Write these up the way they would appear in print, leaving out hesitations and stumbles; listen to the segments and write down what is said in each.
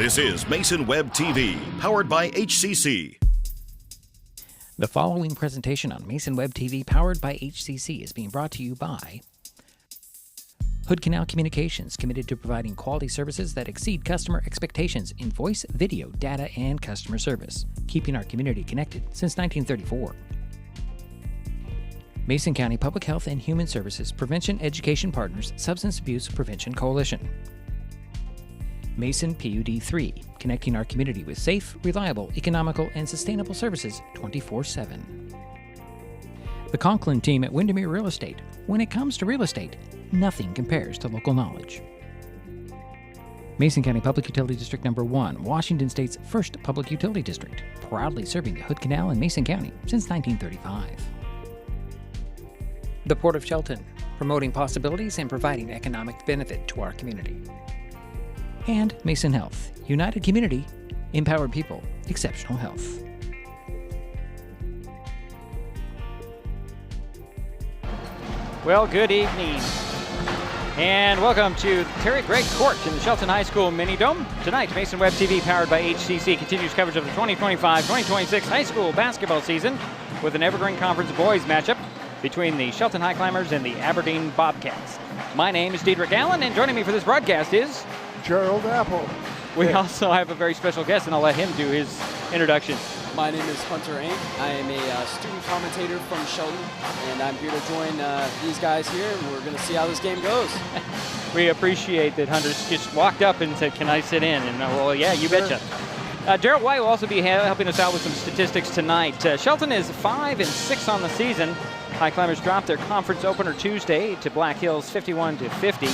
This is Mason Web TV, powered by HCC. The following presentation on Mason Web TV, powered by HCC, is being brought to you by Hood Canal Communications, committed to providing quality services that exceed customer expectations in voice, video, data, and customer service, keeping our community connected since 1934. Mason County Public Health and Human Services Prevention Education Partners Substance Abuse Prevention Coalition. Mason PUD 3, connecting our community with safe, reliable, economical, and sustainable services 24/7. The Conklin team at Windermere Real Estate. When it comes to real estate, nothing compares to local knowledge. Mason County Public Utility District Number 1, Washington State's first public utility district, proudly serving the Hood Canal in Mason County since 1935. The Port of Shelton, promoting possibilities and providing economic benefit to our community. And Mason Health, united community, empowered people, exceptional health. Well, good evening, and welcome to Terry Gregg Court in the Shelton High School Mini-Dome. Tonight, Mason Web TV, powered by HCC, continues coverage of the 2025-2026 high school basketball season with an Evergreen Conference boys matchup between the Shelton Highclimbers and the Aberdeen Bobcats. My name is Diedrich Allen, and joining me for this broadcast is Gerald Apple. We also have a very special guest, and I'll let him do his introduction. My name is Hunter Ink. I am a student commentator from Shelton, and I'm here to join these guys here, and we're going to see how this game goes. We appreciate that Hunter's just walked up and said, "Can I sit in?" And well, yeah, you betcha. Gerald White will also be helping us out with some statistics tonight. Shelton is 5-6 on the season. Highclimbers dropped their conference opener Tuesday to Black Hills 51-50.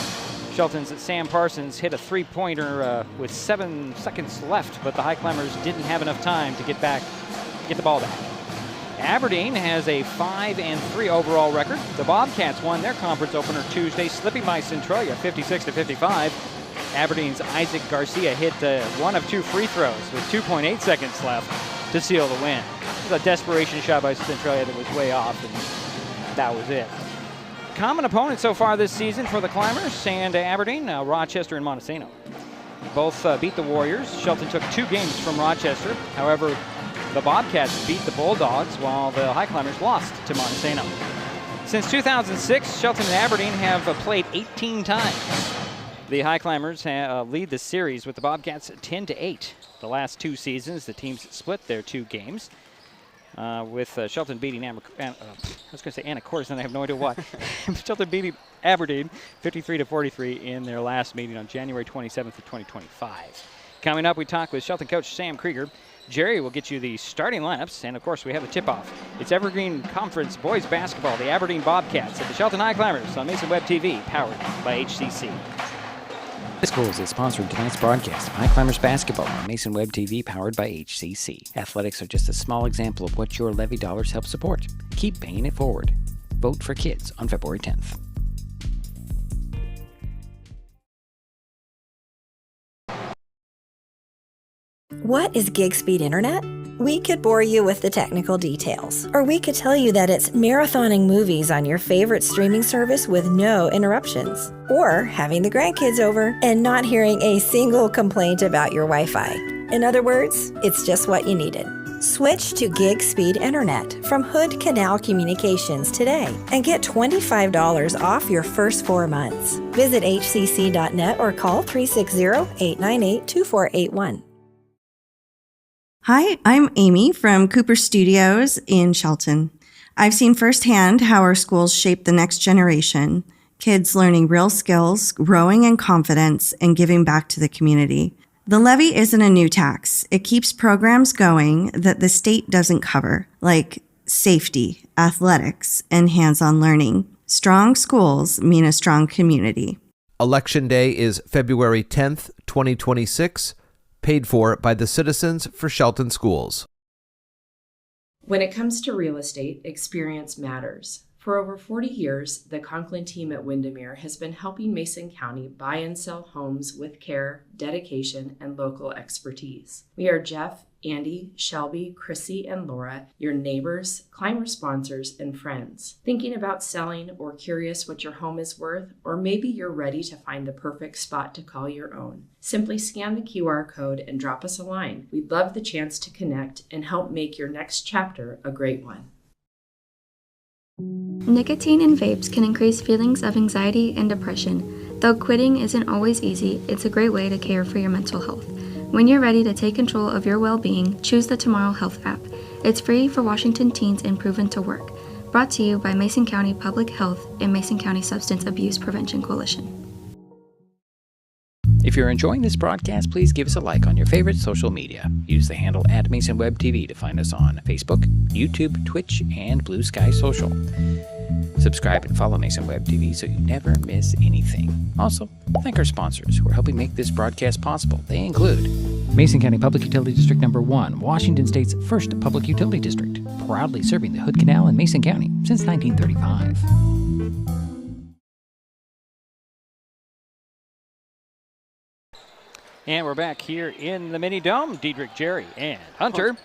Shelton's Sam Parsons hit a three-pointer with 7 seconds left, but the Highclimbers didn't have enough time to get the ball back. Aberdeen has a 5-3 overall record. The Bobcats won their conference opener Tuesday, slipping by Centralia 56-55. Aberdeen's Isaac Garcia hit one of 2 free throws with 2.8 seconds left to seal the win. It was a desperation shot by Centralia that was way off, and that was it. Common opponents so far this season for the Climbers and Aberdeen, Rochester and Montesano. Both beat the Warriors. Shelton took 2 games from Rochester. However, the Bobcats beat the Bulldogs while the Highclimbers lost to Montesano. Since 2006, Shelton and Aberdeen have played 18 times. The Highclimbers lead the series with the Bobcats 10-8. The last 2 seasons, the teams split their 2 games. With Shelton beating Anacortes, and I have no idea why. Shelton beating Aberdeen 53-43 in their last meeting on January 27th of 2025. Coming up, we talk with Shelton coach Sam Krieger. Jerry will get you the starting lineups, and of course, we have the tip-off. It's Evergreen Conference boys basketball, the Aberdeen Bobcats at the Shelton Highclimbers on Mason Web TV, powered by HCC. This Schools is sponsoring tonight's broadcast of Highclimbers basketball on Mason Web TV, powered by HCC. Athletics are just a small example of what your levy dollars help support. Keep paying it forward. Vote for kids on February 10th. What is gig speed internet? We could bore you with the technical details, or we could tell you that it's marathoning movies on your favorite streaming service with no interruptions, or having the grandkids over and not hearing a single complaint about your Wi-Fi. In other words, it's just what you needed. Switch to gig speed internet from Hood Canal Communications today and get $25 off your first 4 months. Visit hcc.net or call 360-898-2481. Hi, I'm Amy from Cooper Studios in Shelton. I've seen firsthand how our schools shape the next generation, kids learning real skills, growing in confidence, and giving back to the community. The levy isn't a new tax. It keeps programs going that the state doesn't cover, like safety, athletics, and hands-on learning. Strong schools mean a strong community. Election Day is February 10th, 2026. Paid for by the Citizens for Shelton Schools. When it comes to real estate, experience matters. For over 40 years, the Conklin team at Windermere has been helping Mason County buy and sell homes with care, dedication, and local expertise. We are Jeff, Andy, Shelby, Chrissy, and Laura, your neighbors, climber sponsors, and friends. Thinking about selling or curious what your home is worth, or maybe you're ready to find the perfect spot to call your own. Simply scan the QR code and drop us a line. We'd love the chance to connect and help make your next chapter a great one. Nicotine in vapes can increase feelings of anxiety and depression. Though quitting isn't always easy, it's a great way to care for your mental health. When you're ready to take control of your well-being, choose the Tomorrow Health app. It's free for Washington teens and proven to work. Brought to you by Mason County Public Health and Mason County Substance Abuse Prevention Coalition. If you're enjoying this broadcast, please give us a like on your favorite social media. Use the handle @MasonWebTV to find us on Facebook, YouTube, Twitch, and Blue Sky Social. Subscribe and follow Mason Web TV so you never miss anything. Also, thank our sponsors who are helping make this broadcast possible. They include Mason County Public Utility District Number 1, Washington State's first public utility district, proudly serving the Hood Canal in Mason County since 1935. And we're back here in the mini dome. Diedrich, Jerry, and Hunter.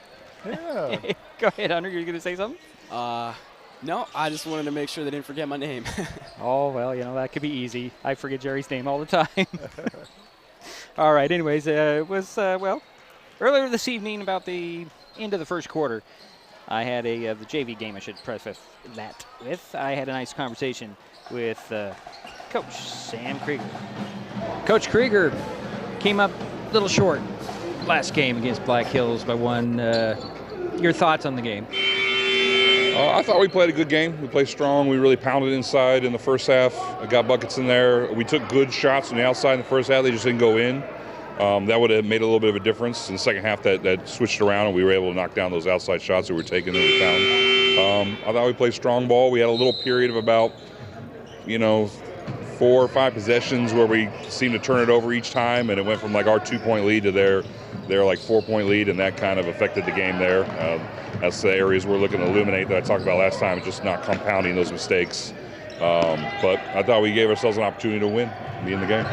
Yeah. Go ahead, Hunter. You're going to say something? No, I just wanted to make sure they didn't forget my name. Oh, well, that could be easy. I forget Jerry's name all the time. All right, anyways, it was, earlier this evening, about the end of the first quarter, I had the JV game I should preface that with. I had a nice conversation with Coach Sam Krieger. Coach Krieger came up a little short last game against Black Hills by one. Your thoughts on the game? I thought we played a good game. We played strong. We really pounded inside in the first half. I got buckets in there. We took good shots from the outside in the first half. They just didn't go in. That would have made a little bit of a difference. In the second half, that switched around, and we were able to knock down those outside shots that we were taking that we found. I thought we played strong ball. We had a little period of about, 4 or 5 possessions where we seemed to turn it over each time, and it went from like our 2-point lead to their like 4-point lead, and that kind of affected the game there. That's the areas we're looking to illuminate that I talked about last time, just not compounding those mistakes. But I thought we gave ourselves an opportunity to win, be in the game.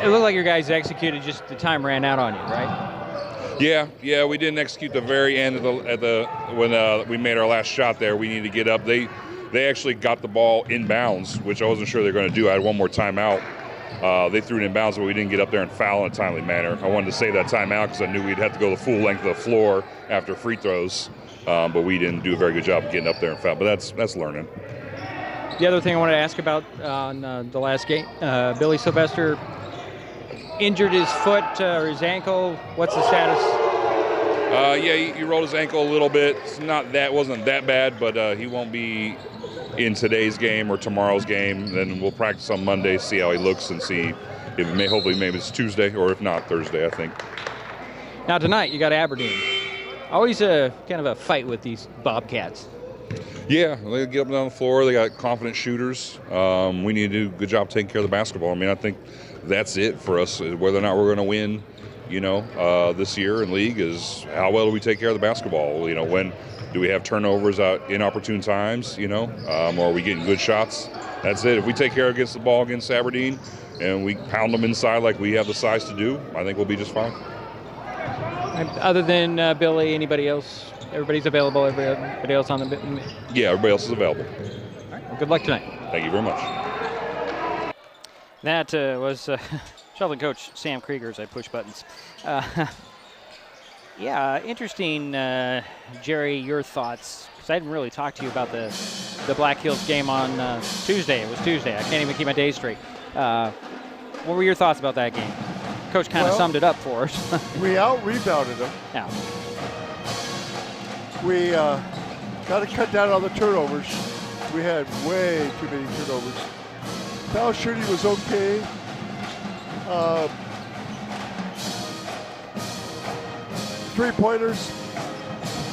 It looked like your guys executed, just the time ran out on you, right? Yeah, we didn't execute the very end when we made our last shot there. We needed to get up. They actually got the ball in bounds, which I wasn't sure they were going to do. I had one more timeout. They threw it in bounds, but we didn't get up there and foul in a timely manner. I wanted to save that timeout because I knew we'd have to go the full length of the floor after free throws, but we didn't do a very good job of getting up there and foul. But that's learning. The other thing I wanted to ask about on the last game, Billy Sylvester injured his foot or his ankle. What's the status? He rolled his ankle a little bit. Wasn't that bad, but he won't be in today's game or tomorrow's game. Then we'll practice on Monday, see how he looks, and see if hopefully maybe it's Tuesday, or if not Thursday, I think. Now tonight you got Aberdeen. Always a kind of a fight with these Bobcats. Yeah, they get up and down the floor. They got confident shooters. We need to do a good job taking care of the basketball. I mean, I think that's it for us. Whether or not we're going to win, this year in league is how well do we take care of the basketball? When do we have turnovers at inopportune times? Or are we getting good shots? That's it. If we take care against the ball against Aberdeen and we pound them inside like we have the size to do, I think we'll be just fine. Other than Billy, anybody else? Everybody's available. Everybody else on the. Yeah, everybody else is available. All right. Well, good luck tonight. Thank you very much. That was Shelton coach Sam Krieger as I push buttons. Interesting, Jerry, your thoughts, because I didn't really talk to you about the Black Hills game on Tuesday. It was Tuesday. I can't even keep my days straight. What were your thoughts about that game? Coach kind of summed it up for us. We out-rebounded them. Yeah. We got to cut down on the turnovers. We had way too many turnovers. Foul shooting was okay. Three-pointers,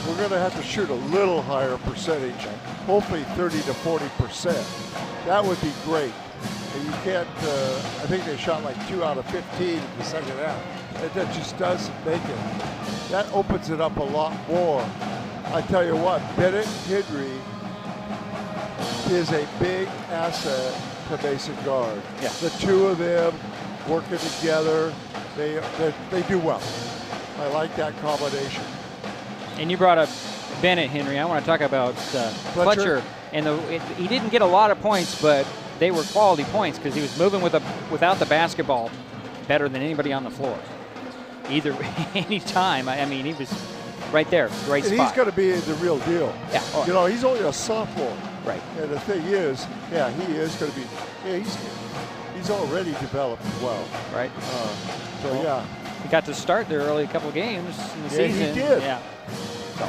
we're going to have to shoot a little higher percentage, hopefully 30 to 40%. That would be great. And you can't, I think they shot like 2 out of 15 in the second half. That just doesn't make it. That opens it up a lot more. I tell you what, Bennett, Henry, is a big asset to Mason Guard. Yeah. The two of them working together, they do well. I like that combination. And you brought up Bennett, Henry. I want to talk about Fletcher. And he didn't get a lot of points, but they were quality points because he was moving without the basketball better than anybody on the floor. Either any time. I mean, he was right there, great spot. He's going to be the real deal. Yeah. You know, he's only a sophomore. Right. And the thing is, yeah, he is going to be. Yeah, he's already developed well. Right. Yeah. He got to start there early a couple of games in the season. He did. Yeah. So,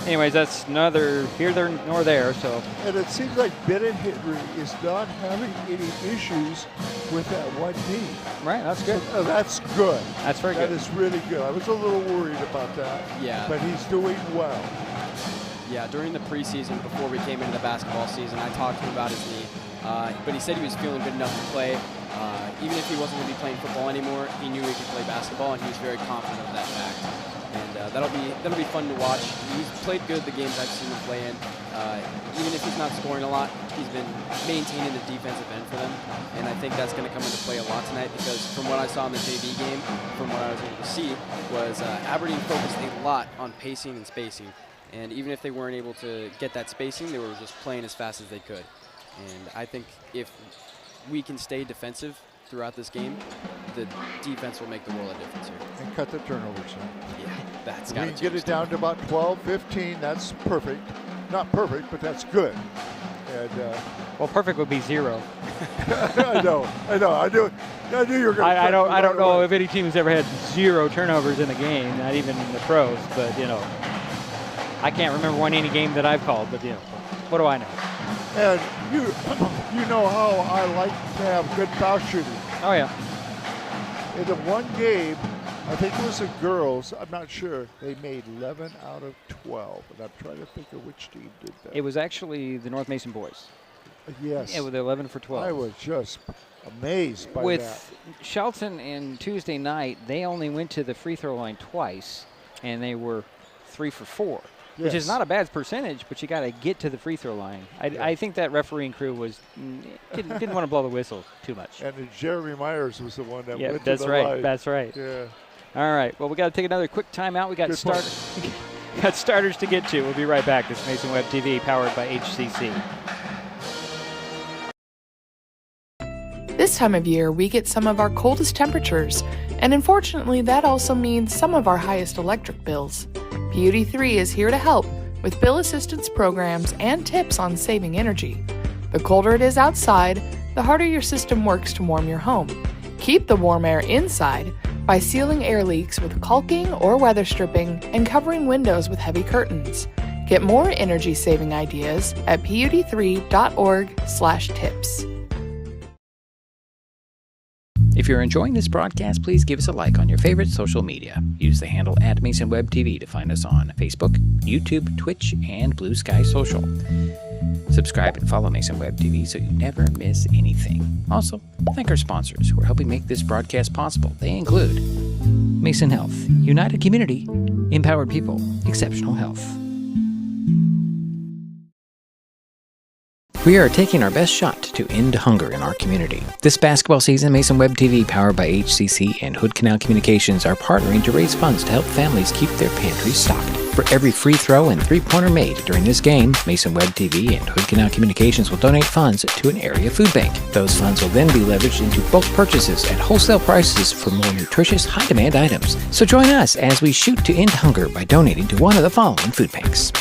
anyways, that's neither here nor there. So. And it seems like Bennett Henry is not having any issues with that one knee. Right. That's good. So, that's good. That's very good. That is really good. I was a little worried about that. Yeah. But he's doing well. Yeah, during the preseason, before we came into the basketball season, I talked to him about his knee. But he said he was feeling good enough to play. Even if he wasn't going to be playing football anymore, he knew he could play basketball, and he was very confident of that fact. And that'll be fun to watch. He's played good the games I've seen him play in. Even if he's not scoring a lot, he's been maintaining the defensive end for them. And I think that's going to come into play a lot tonight because from what I saw in the JV game, from what I was able to see, was Aberdeen focused a lot on pacing and spacing. And even if they weren't able to get that spacing, they were just playing as fast as they could. And I think if we can stay defensive throughout this game, the defense will make the world a difference here. And cut the turnovers down. Yeah, that's got to change. get it down to about 12, 15. That's perfect. Not perfect, but that's good. And well, perfect would be 0. I know. I knew you were going to. I don't know if any team has ever had 0 turnovers in a game, not even in the pros. But you know, I can't remember any game that I've called. But you know, what do I know? And you know how I like to have good foul shooting. Oh yeah. In the one game, I think it was the girls, I'm not sure, they made 11 out of 12. And I'm trying to think of which team did that. It was actually the North Mason boys. Yes. Yeah, with 11 for 12. I was just amazed by that. With Shelton and Tuesday night, they only went to the free throw line twice, and they were 3 for 4. Yes. Which is not a bad percentage, but you got to get to the free throw line. I think that refereeing crew didn't want to blow the whistle too much. And Jeremy Myers was the one that went that's to the right. line. That's right. Yeah. All right. Well, we got to take another quick timeout. We got starters to get to. We'll be right back. This Mason Web TV, powered by HCC. This time of year, we get some of our coldest temperatures, and unfortunately, that also means some of our highest electric bills. PUD3 is here to help with bill assistance programs and tips on saving energy. The colder it is outside, the harder your system works to warm your home. Keep the warm air inside by sealing air leaks with caulking or weather stripping and covering windows with heavy curtains. Get more energy-saving ideas at pud3.org/tips. If you're enjoying this broadcast, please give us a like on your favorite social media. Use the handle @MasonWebTV to find us on Facebook, YouTube, Twitch, and Blue Sky Social. Subscribe and follow Mason Web TV so you never miss anything. Also, thank our sponsors who are helping make this broadcast possible. They include Mason Health, United Community, Empowered People, Exceptional Health. We are taking our best shot to end hunger in our community. This basketball season, Mason Web TV, powered by HCC and Hood Canal Communications, are partnering to raise funds to help families keep their pantries stocked. For every free throw and three-pointer made during this game, Mason Web TV and Hood Canal Communications will donate funds to an area food bank. Those funds will then be leveraged into bulk purchases at wholesale prices for more nutritious, high-demand items. So join us as we shoot to end hunger by donating to one of the following food banks.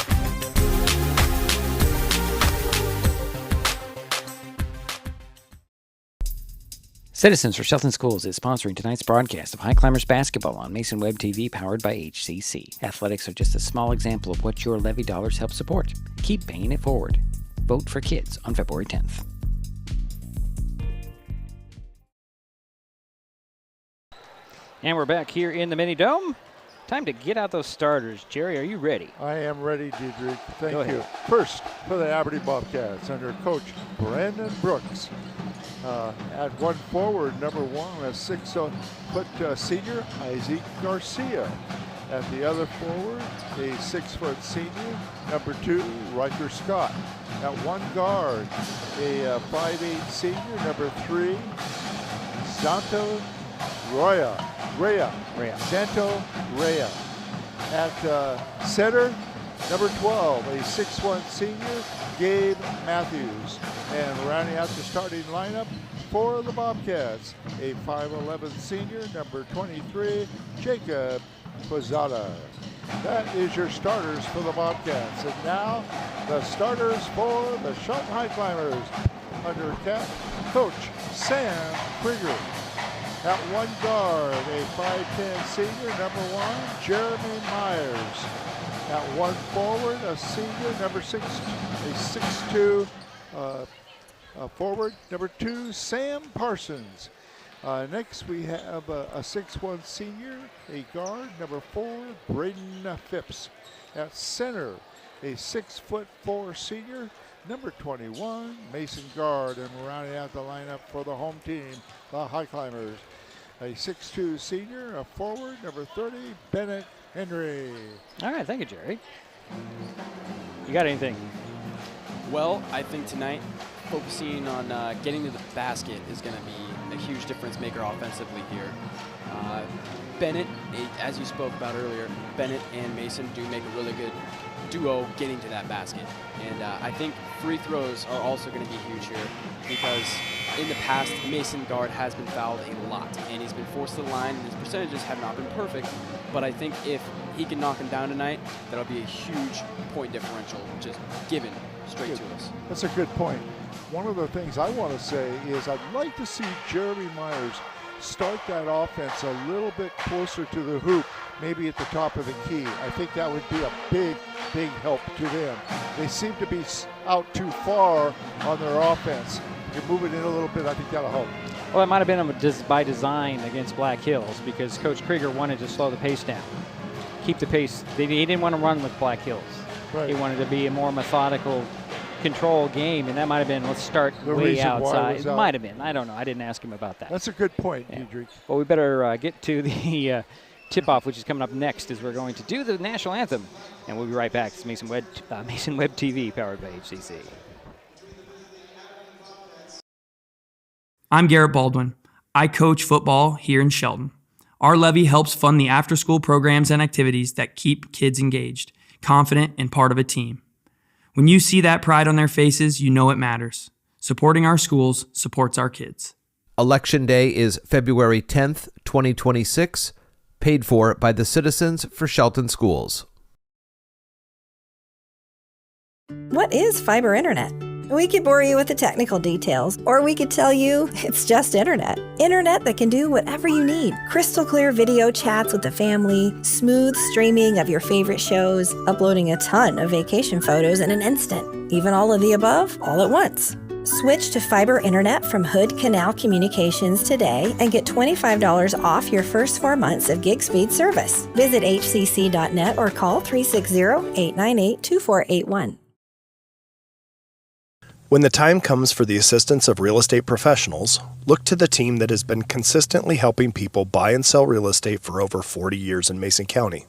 Citizens for Shelton Schools is sponsoring tonight's broadcast of Highclimbers basketball on Mason Web TV, powered by HCC. Athletics are just a small example of what your levy dollars help support. Keep paying it forward. Vote for kids on February 10th. And we're back here in the Mini Dome. Time to get out those starters. Jerry, are you ready? I am ready, Diedrich. Thank Go you. ahead. First, for the Aberdeen Bobcats, under coach Brandon Brooks. At one forward, number 1, a 6-foot senior, Isaac Garcia. At the other forward, a 6-foot senior, number 2, Riker Scott. At one guard, a 5'8" senior, number 3, Santo Rea. Santo Rea. At center, number 12, a 6'1" senior, Gabe Matthews. And rounding out the starting lineup for the Bobcats, a 5'11" senior, number 23, Jacob Quezada. That is your starters for the Bobcats. And now the starters for the Shelton Highclimbers under Coach Sam Krieger. At one guard, a 5'10" senior, number 1, Jeremy Myers. At one forward, a senior, number 6, a 6'2" forward, number 2, Sam Parsons. Next, we have a 6'1" senior, a guard, number 4, Braden Phipps. At center, a 6'4" senior, number 21, Mason Guard. And rounding out the lineup for the home team, the Highclimbers, a 6'2" senior, a forward, number 30, Bennett Henry. All right, thank you, Jerry. You got anything? Well, I think tonight, focusing on getting to the basket is going to be a huge difference maker offensively here. Bennett, as you spoke about earlier, Bennett and Mason do make a really good duo getting to that basket. And I think free throws are also going to be huge here because in the past, Mason Guard has been fouled a lot, and he's been forced to the line, and his percentages have not been perfect. But I think if he can knock him down tonight, that'll be a huge point differential just given straight to us. That's a good point. One of the things I want to say is I'd like to see Jeremy Myers start that offense a little bit closer to the hoop, maybe at the top of the key. I think that would be a big, big help to them. They seem to be out too far on their offense. If you move it in a little bit, I think that'll help. Well, it might have been by design against Black Hills because Coach Krieger wanted to slow the pace down, keep the pace. He didn't want to run with Black Hills. Right. He wanted to be a more methodical control game, and that might have been, let's start way outside. It might have been. I don't know. I didn't ask him about that. That's a good point, Diedrich. Well, we better get to the tip-off, which is coming up next, as we're going to do the national anthem, and we'll be right back. It's Mason Web TV, powered by HCC. I'm Garrett Baldwin. I coach football here in Shelton. Our levy helps fund the after-school programs and activities that keep kids engaged, confident, and part of a team. When you see that pride on their faces, you know it matters. Supporting our schools supports our kids. Election Day is February 10th, 2026, paid for by the Citizens for Shelton Schools. What is fiber internet? We could bore you with the technical details, or we could tell you it's just internet. Internet that can do whatever you need. Crystal clear video chats with the family, smooth streaming of your favorite shows, uploading a ton of vacation photos in an instant. Even all of the above, all at once. Switch to fiber internet from Hood Canal Communications today and get $25 off your first 4 months of gig speed service. Visit hcc.net or call 360-898-2481. When the time comes for the assistance of real estate professionals, look to the team that has been consistently helping people buy and sell real estate for over 40 years in Mason County.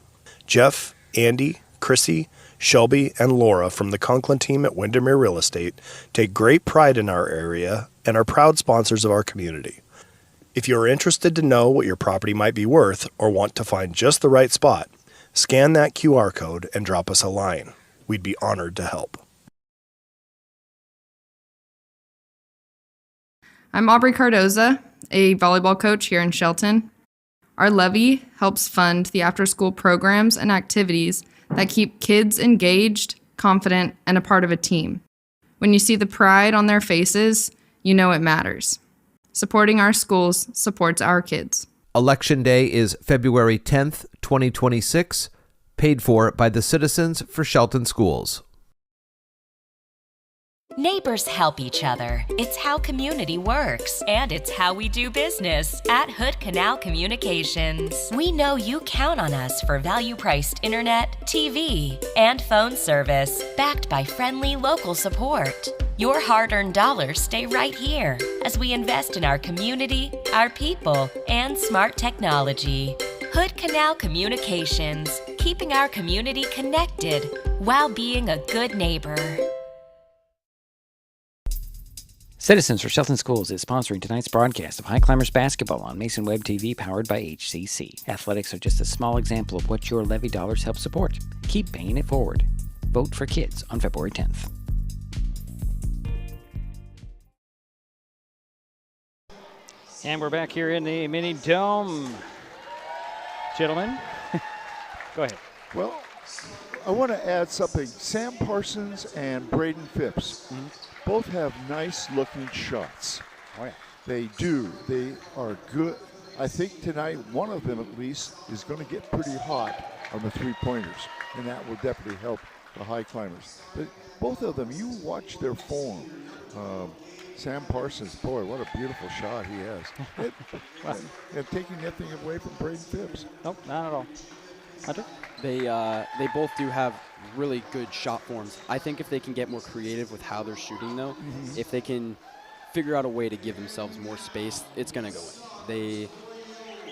Jeff, Andy, Chrissy, Shelby, and Laura from the Conklin team at Windermere Real Estate take great pride in our area and are proud sponsors of our community. If you are interested to know what your property might be worth or want to find just the right spot, scan that QR code and drop us a line. We'd be honored to help. I'm Aubrey Cardoza, a volleyball coach here in Shelton. Our levy helps fund the after-school programs and activities that keep kids engaged, confident, and a part of a team. When you see the pride on their faces, you know it matters. Supporting our schools supports our kids. Election Day is February 10th, 2026, paid for by the Citizens for Shelton Schools. Neighbors help each other. It's how community works, and it's how we do business at Hood Canal Communications. We know you count on us for value-priced internet, TV, and phone service, backed by friendly local support. Your hard-earned dollars stay right here as we invest in our community, our people, and smart technology. Hood Canal Communications, keeping our community connected while being a good neighbor. Citizens for Shelton Schools is sponsoring tonight's broadcast of Highclimbers basketball on Mason Web TV, powered by HCC. Athletics are just a small example of what your levy dollars help support. Keep paying it forward. Vote for kids on February 10th. And we're back here in the mini dome. Gentlemen, go ahead. Well, I want to add something. Sam Parsons and Braden Phipps both have nice-looking shots. Oh, yeah. They do. They are good. I think tonight one of them at least is going to get pretty hot on the three-pointers, and that will definitely help the Highclimbers. But both of them, you watch their form. Sam Parsons, boy, what a beautiful shot he has. And taking nothing away from Braden Phipps. Nope, not at all. Hunter? They both do have really good shot forms. I think if they can get more creative with how they're shooting, though, if they can figure out a way to give themselves more space, it's going to go in. They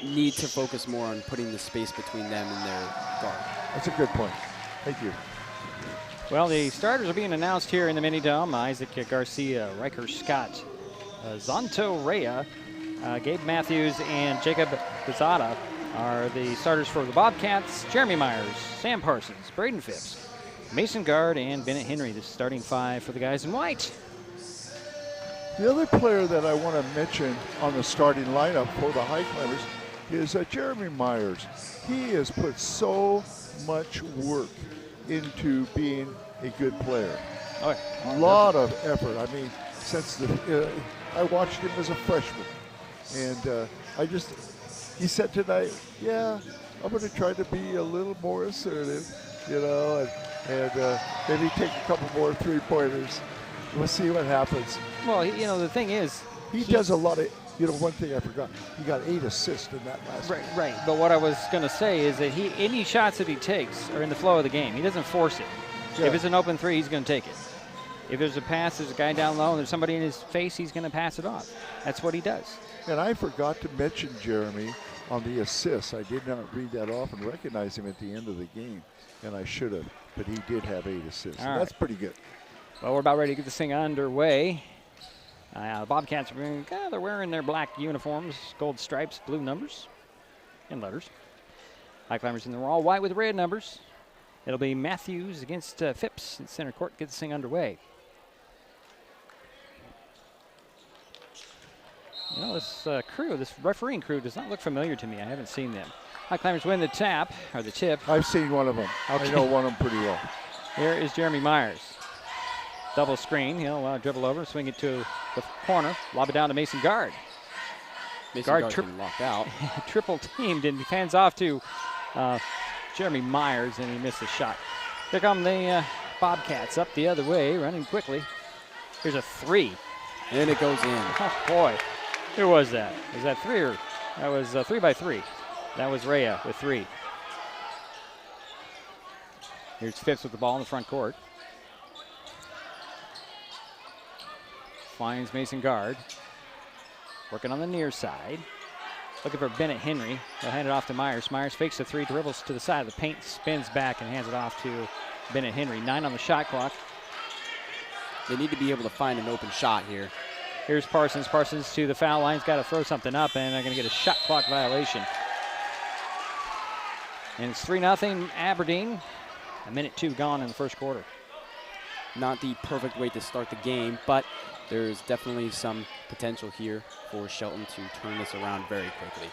need to focus more on putting the space between them and their guard. That's a good point. Thank you. Well, the starters are being announced here in the mini dome. Isaac Garcia, Riker Scott, Zonto Rea, Gabe Matthews, and Jacob Pizzata are the starters for the Bobcats. Jeremy Myers, Sam Parsons, Braden Phipps, Mason Guard, and Bennett Henry, the starting five for the guys in white. The other player that I want to mention on the starting lineup for the Highclimbers is Jeremy Myers. He has put so much work into being a good player. Oh, a lot of effort. I mean, since I watched him as a freshman, and he said tonight, yeah, I'm going to try to be a little more assertive, and maybe take a couple more three-pointers. We'll see what happens. Well, the thing is, he does a lot of. One thing I forgot, he got 8 assists in that last game. Right. But what I was going to say is that any shots that he takes are in the flow of the game. He doesn't force it. Yeah. If it's an open three, he's going to take it. If there's a pass, there's a guy down low, and there's somebody in his face, he's going to pass it off. That's what he does. And I forgot to mention Jeremy on the assists. I did not read that off and recognize him at the end of the game, and I should have. But he did have 8 assists. So that's pretty good. Well, we're about ready to get this thing underway. The Bobcats, they're wearing their black uniforms, gold stripes, blue numbers, and letters. Highclimbers in the all white with red numbers. It'll be Matthews against Phipps in center court. Get this thing underway. This this refereeing crew does not look familiar to me. I haven't seen them. Highclimbers win the tap, or the tip. I've seen one of them. Okay. I know one of them pretty well. Here is Jeremy Myers. Double screen, he'll dribble over, swing it to the corner, lob it down to Mason Guard. Guard locked out. Triple teamed, and he hands off to Jeremy Myers, and he missed the shot. Here come the Bobcats up the other way, running quickly. Here's a three. And it goes in. Oh, boy. Who was that? Was that three or? That was 3 by 3. That was Rea with 3. Here's Phipps with the ball in the front court. Finds Mason Guard. Working on the near side. Looking for Bennett Henry. They'll hand it off to Myers. Myers fakes the 3, dribbles to the side of the paint, spins back, and hands it off to Bennett Henry. 9 on the shot clock. They need to be able to find an open shot here. Here's Parsons. Parsons to the foul line. He's got to throw something up, and they're going to get a shot clock violation. And it's 3-0 Aberdeen. 1:02 gone in the first quarter. Not the perfect way to start the game, but there's definitely some potential here for Shelton to turn this around very quickly.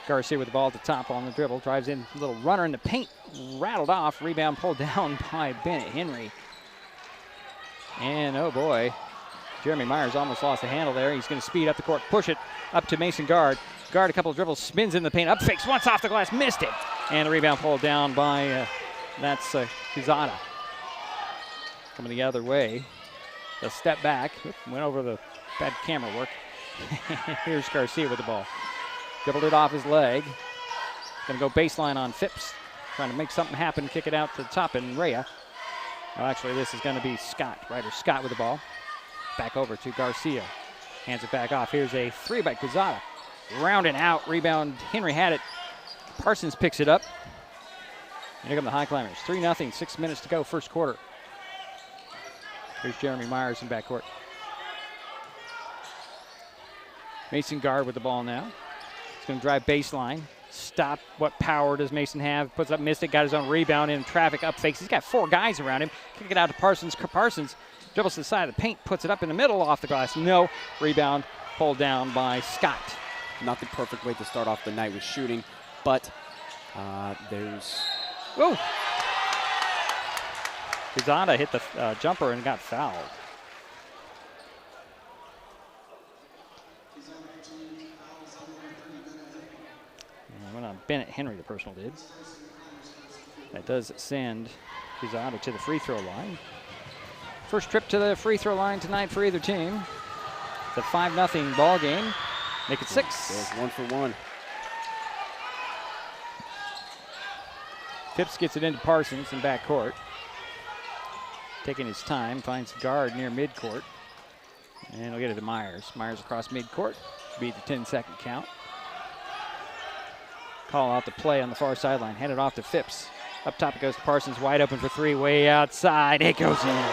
Garcia with the ball at the top on the dribble. Drives in, little runner in the paint. Rattled off. Rebound pulled down by Bennett Henry. And, oh boy, Jeremy Myers almost lost the handle there. He's going to speed up the court, push it up to Mason Guard. Guard a couple of dribbles, spins in the paint, up fakes, once off the glass, missed it. And the rebound pulled down by, that's Kuzada. Coming the other way. A step back, went over the bad camera work. Here's Garcia with the ball. Dribbled it off his leg. Going to go baseline on Phipps. Trying to make something happen, kick it out to the top, and Rea. Well, actually, this is going to be Scott. Ryder Scott with the ball. Back over to Garcia. Hands it back off. Here's a 3 by Kuzada. Rounding out. Rebound. Henry had it. Parsons picks it up. And here come the Highclimbers. 3-0, 6 minutes to go, first quarter. Here's Jeremy Myers in backcourt. Mason Guard with the ball now. He's going to drive baseline. Stop. What power does Mason have? Puts up, missed it, got his own rebound in traffic, up fakes. He's got 4 guys around him. Kick it out to Parsons. Parsons dribbles to the side of the paint, puts it up in the middle, off the glass. No. Rebound pulled down by Scott. Not the perfect way to start off the night with shooting, but there's... Whoa! Quezada hit the jumper and got fouled. Went on Bennett Henry, the personal did. That does send Quezada to the free throw line. First trip to the free throw line tonight for either team. It's a 5-0 ball game. Make it 6. There's 1 for 1. Phipps gets it into Parsons in backcourt. Taking his time, finds Guard near midcourt. And he'll get it to Myers. Myers across midcourt. Beat the 10-second count. Call out the play on the far sideline. Hand it off to Phipps. Up top it goes to Parsons. Wide open for 3. Way outside. It goes in.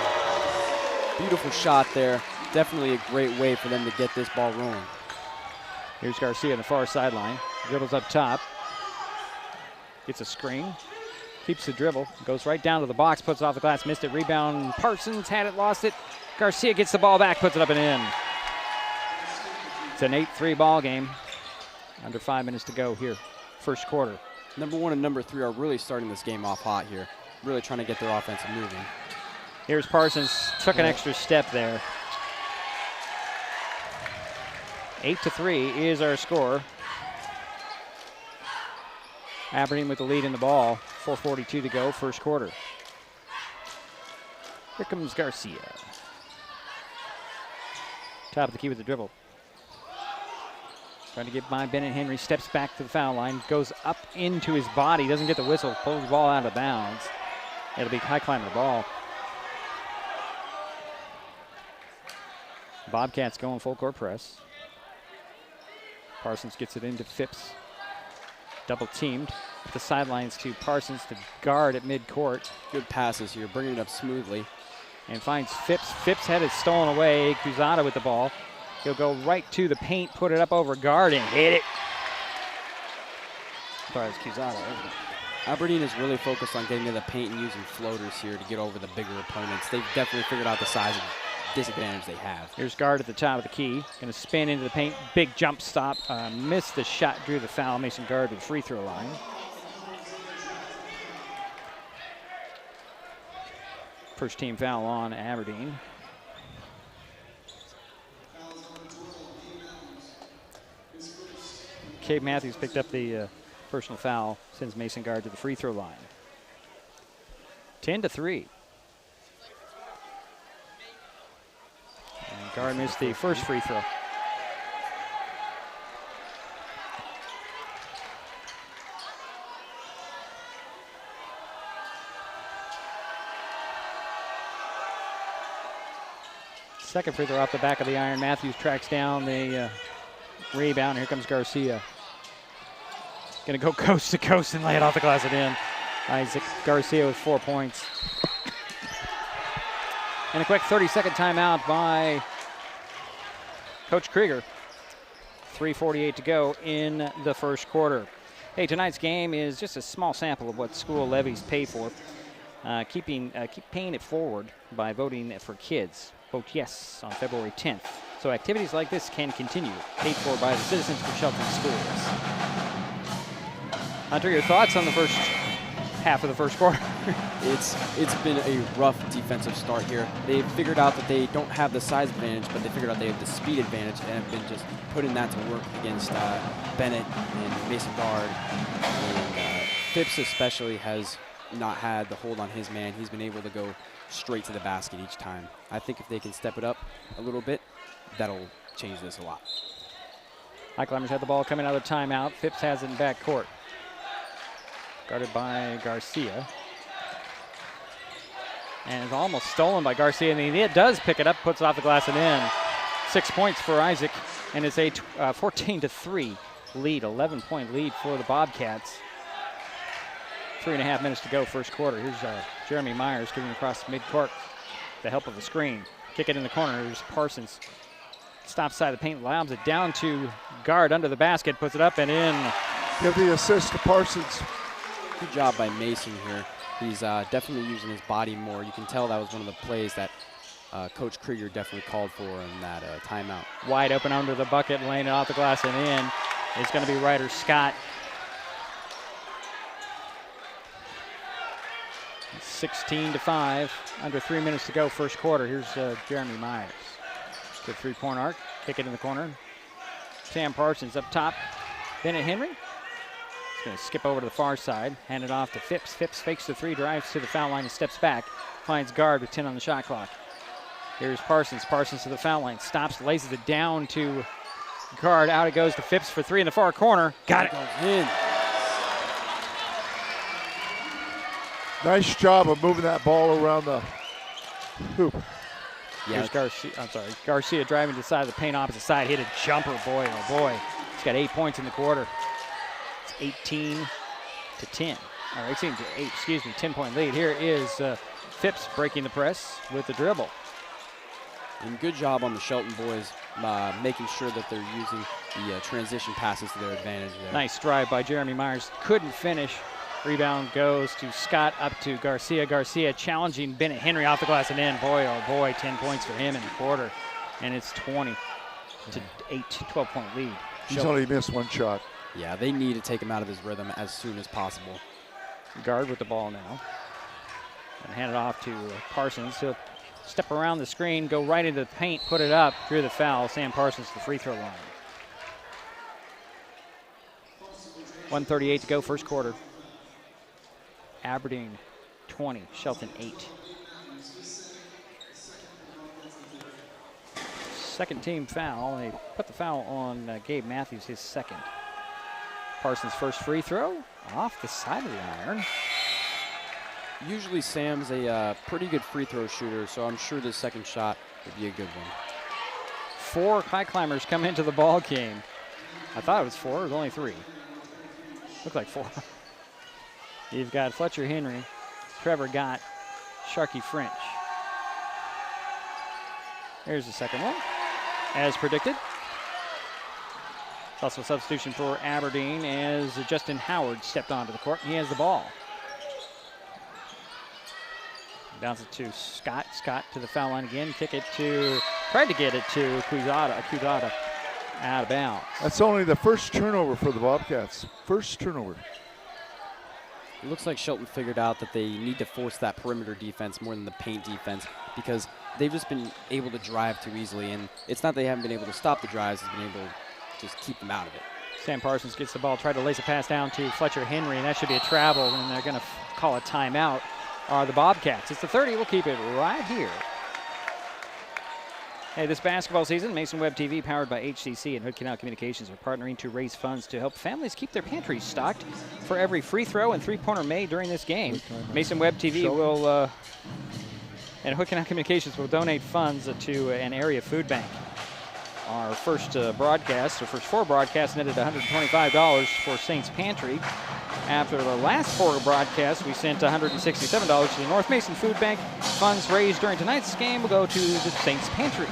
Beautiful shot there. Definitely a great way for them to get this ball rolling. Here's Garcia on the far sideline. Dribbles up top. Gets a screen. Keeps the dribble. Goes right down to the box. Puts it off the glass. Missed it. Rebound. Parsons had it. Lost it. Garcia gets the ball back. Puts it up and in. It's an 8-3 ball game. Under 5 minutes to go here. First quarter. Number 1 and number 3 are really starting this game off hot here. Really trying to get their offense moving. Here's Parsons. Took an extra step there. 8-3 is our score. Aberdeen with the lead in the ball. 4:42 to go, first quarter. Here comes Garcia. Top of the key with the dribble. Trying to get by Bennett Henry. Steps back to the foul line. Goes up into his body. Doesn't get the whistle. Pulls the ball out of bounds. It'll be Highclimber ball. Bobcats going full court press. Parsons gets it into Phipps. Double teamed. The sidelines to Parsons to Guard at midcourt. Good passes here, bringing it up smoothly. And finds Phipps. Phipps had it stolen away. Quezada with the ball. He'll go right to the paint, put it up over Guard and hit it. As far as Quezada, isn't it? Aberdeen is really focused on getting to the paint and using floaters here to get over the bigger opponents. They've definitely figured out the size of disadvantage they have. Here's Guard at the top of the key. Going to spin into the paint. Big jump stop. Missed the shot, drew the foul. Mason Guard to the free throw line. First team foul on Aberdeen. Cade Matthews picked up the personal foul, sends Mason Guard to the free throw line. 10-3. And Guard missed the first free throw. Second free throw off the back of the iron. Matthews tracks down the rebound. Here comes Garcia. Going to go coast to coast and lay it off the glass and in. Isaac Garcia with 4 points. And a quick 30-second timeout by Coach Krieger. 3:48 to go in the first quarter. Hey, tonight's game is just a small sample of what school levies pay for. Keep paying it forward by voting for kids. Vote yes on February 10th. So activities like this can continue, paid for by the citizens for Shelton schools. Hunter, your thoughts on the first half of the first quarter? It's been a rough defensive start here. They've figured out that they don't have the size advantage, but they figured out they have the speed advantage and have been just putting that to work against Bennett and Mason Guard. And Phipps especially has not had the hold on his man. He's been able to go straight to the basket each time. I think if they can step it up a little bit, that'll change this a lot. Highclimbers had the ball coming out of the timeout. Phipps has it in back court. Guarded by Garcia. And it's almost stolen by Garcia, and he does pick it up, puts it off the glass and in. 6 points for Isaac, and it's a 14-3 lead, 11-point lead for the Bobcats. 3.5 minutes to go, first quarter. Here's Jeremy Myers giving across midcourt with the help of the screen. Kick it in the corner. Here's Parsons. Stops side of the paint, lobs it down to guard under the basket, puts it up and in. Give the assist to Parsons. Good job by Mason here. He's definitely using his body more. You can tell that was one of the plays that Coach Krieger definitely called for in that timeout. Wide open under the bucket, laying it off the glass and in. It's going to be Ryder Scott. 16-5, under 3 minutes to go, first quarter. Here's Jeremy Myers. Good three-point arc, kick it in the corner. Sam Parsons up top. Bennett Henry. He's going to skip over to the far side, hand it off to Phipps. Phipps fakes the three, drives to the foul line and steps back. Finds guard with 10 on the shot clock. Here's Parsons. Parsons to the foul line, stops, lays it down to guard. Out it goes to Phipps for three in the far corner. Got it. In. Nice job of moving that ball around the hoop. Here's Garcia driving to the side of the paint, opposite side, hit a jumper. Boy, oh boy. He's got 8 points in the quarter. It's 18-10. Or 18 to 8, 10-point lead. Here is Phipps breaking the press with the dribble. And good job on the Shelton boys making sure that they're using the transition passes to their advantage there. Nice drive by Jeremy Myers. Couldn't finish. Rebound goes to Scott, up to Garcia. Garcia challenging Bennett Henry off the glass and in. Boy, oh boy, 10 points for him in the quarter. And it's 20-8, 12-point lead. He's only missed one shot. Yeah, they need to take him out of his rhythm as soon as possible. Guard with the ball now. And hand it off to Parsons. He'll step around the screen, go right into the paint, put it up, drew the foul. Sam Parsons to the free throw line. 1:38 to go, first quarter. Aberdeen 20, Shelton 8. Second team foul. They put the foul on Gabe Matthews, his second. Parsons' first free throw off the side of the iron. Usually Sam's a pretty good free throw shooter, so I'm sure this second shot would be a good one. 4 Highclimbers come into the ball game. I thought it was 4, it was only 3. Looked like 4. You've got Fletcher Henry, Trevor Gott, Sharky French. Here's the second one, as predicted. It's also a substitution for Aberdeen as Justin Howard stepped onto the court. He has the ball. Bounce it to Scott. Scott to the foul line again. Kick it to, tried to get it to Quezada out of bounds. That's only the first turnover for the Bobcats. First turnover. It looks like Shelton figured out that they need to force that perimeter defense more than the paint defense because they've just been able to drive too easily. And it's not they haven't been able to stop the drives, they've been able to just keep them out of it. Sam Parsons gets the ball, tried to lace a pass down to Fletcher Henry, and that should be a travel, and they're going to call a timeout. Are the Bobcats. It's the 30. We'll keep it right here. Hey, this basketball season, Mason Web TV, powered by HCC and Hood Canal Communications, are partnering to raise funds to help families keep their pantries stocked for every free throw and three-pointer made during this game. Mason Web TV will, and Hood Canal Communications will donate funds to an area food bank. Our first broadcast, the first 4 broadcasts, netted $125 for Saints Pantry. After the last 4 broadcasts, we sent $167 to the North Mason Food Bank. Funds raised during tonight's game will go to the Saints Pantry.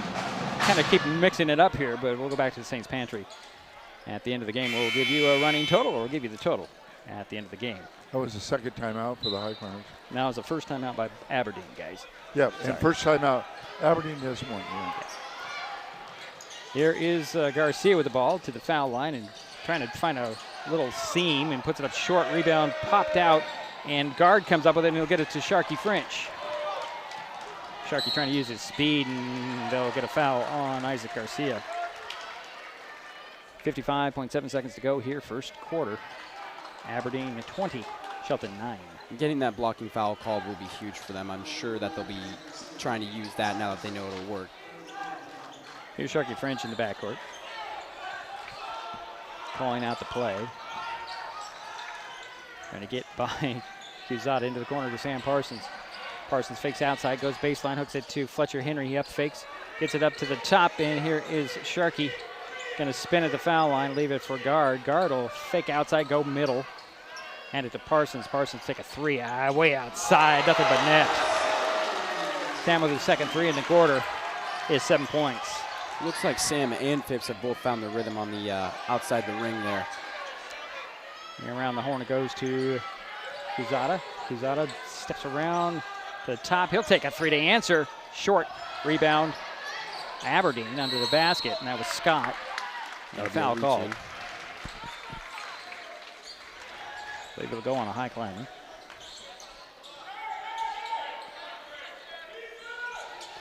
Kind of keep mixing it up here, but we'll go back to the Saints Pantry. At the end of the game, we'll give you a running total, or we'll give you the total at the end of the game. That was the second timeout for the Highclimbers. Now it's the first timeout by Aberdeen, guys. Yep, and first timeout, Aberdeen has won. Yeah. Here is Garcia with the ball to the foul line and trying to find a little seam and puts it up short. Rebound popped out, and guard comes up with it, and he'll get it to Sharky French. Sharky trying to use his speed, and they'll get a foul on Isaac Garcia. 55.7 seconds to go here, first quarter. Aberdeen 20, Shelton 9. Getting that blocking foul called will be huge for them. I'm sure that they'll be trying to use that now that they know it'll work. Here's Sharky French in the backcourt. Calling out the play. Trying to get by Quezada into the corner to Sam Parsons. Parsons fakes outside, goes baseline, hooks it to Fletcher Henry. He up fakes, gets it up to the top, and here is Sharky. Going to spin at the foul line, leave it for guard. Guard will fake outside, go middle. Hand it to Parsons. Parsons take a three. Way outside. Nothing but net. Sam with his second three in the quarter is 7 points. Looks like Sam and Phipps have both found their rhythm on the outside the ring there. And around the horn it goes to Kuzada. Kuzada steps around to the top. He'll take a three to answer. Short rebound. Aberdeen under the basket, and that was Scott. A foul called. Able to go on a high climb.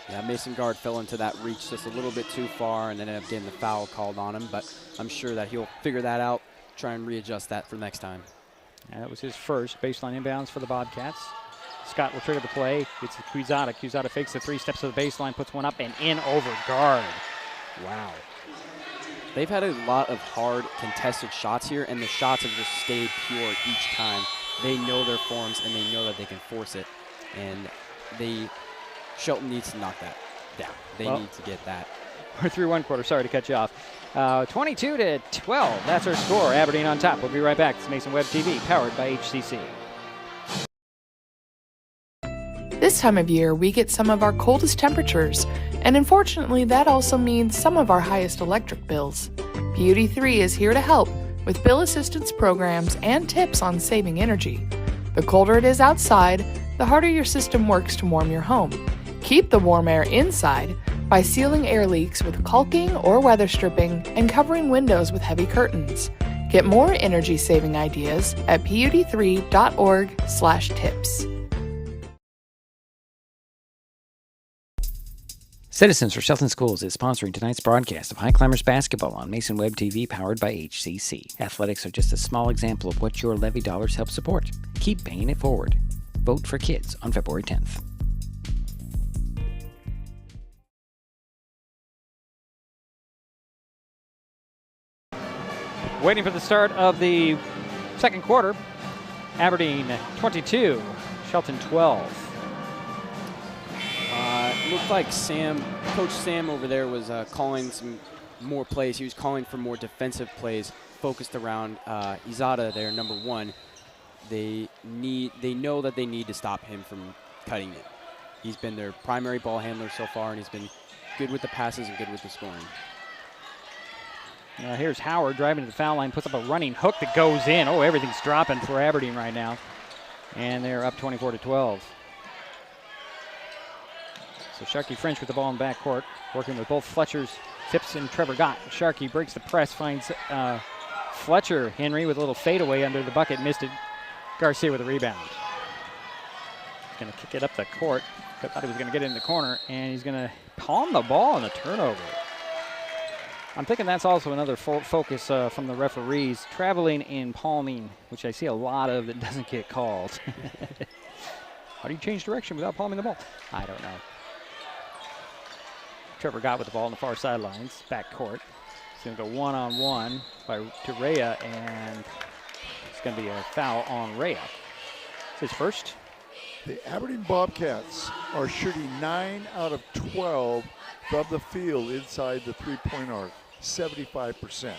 Yeah, Mason Guard fell into that reach just a little bit too far and then ended up getting the foul called on him, but I'm sure that he'll figure that out, try and readjust that for next time. And that was his first baseline inbounds for the Bobcats. Scott will trigger the play. It's Quezada. Quezada fakes the three, steps to the baseline, puts one up and in over Guard. Wow. They've had a lot of hard contested shots here, and the shots have just stayed pure each time. They know their forms, and they know that they can force it. And Shelton needs to knock that down. They need to get that. We're through one quarter. Sorry to cut you off. 22-12. That's our score. Aberdeen on top. We'll be right back. It's Mason Web TV, powered by HCC. This time of year, we get some of our coldest temperatures, and unfortunately, that also means some of our highest electric bills. Beauty 3 is here to help with bill assistance programs and tips on saving energy. The colder it is outside, the harder your system works to warm your home. Keep the warm air inside by sealing air leaks with caulking or weather stripping and covering windows with heavy curtains. Get more energy-saving ideas at pud3.org/tips. Citizens for Shelton Schools is sponsoring tonight's broadcast of Highclimbers basketball on Mason Web TV, powered by HCC. Athletics are just a small example of what your levy dollars help support. Keep paying it forward. Vote for kids on February 10th. Waiting for the start of the second quarter. Aberdeen 22, Shelton 12. Looked like Coach Sam over there was calling some more plays. He was calling for more defensive plays focused around Izada there, number one. They know that they need to stop him from cutting it. He's been their primary ball handler so far, and he's been good with the passes and good with the scoring. Here's Howard driving to the foul line, puts up a running hook that goes in. Oh, everything's dropping for Aberdeen right now. And they're up 24-12. So Sharkey French with the ball in the backcourt, working with both Fletcher's, Phipps and Trevor Gott. Sharkey breaks the press, finds Fletcher Henry with a little fadeaway under the bucket, missed it. Garcia with a rebound. He's going to kick it up the court. Thought he was going to get it in the corner, and he's going to palm the ball on the turnover. I'm thinking that's also another focus from the referees. Traveling and palming, which I see a lot of that doesn't get called. How do you change direction without palming the ball? I don't know. Trevor Gott with the ball on the far sidelines, back court. He's going to go one-on-one to Rhea, and it's going to be a foul on Rhea. It's his first. The Aberdeen Bobcats are shooting 9 out of 12 from the field inside the three-point arc, 75%.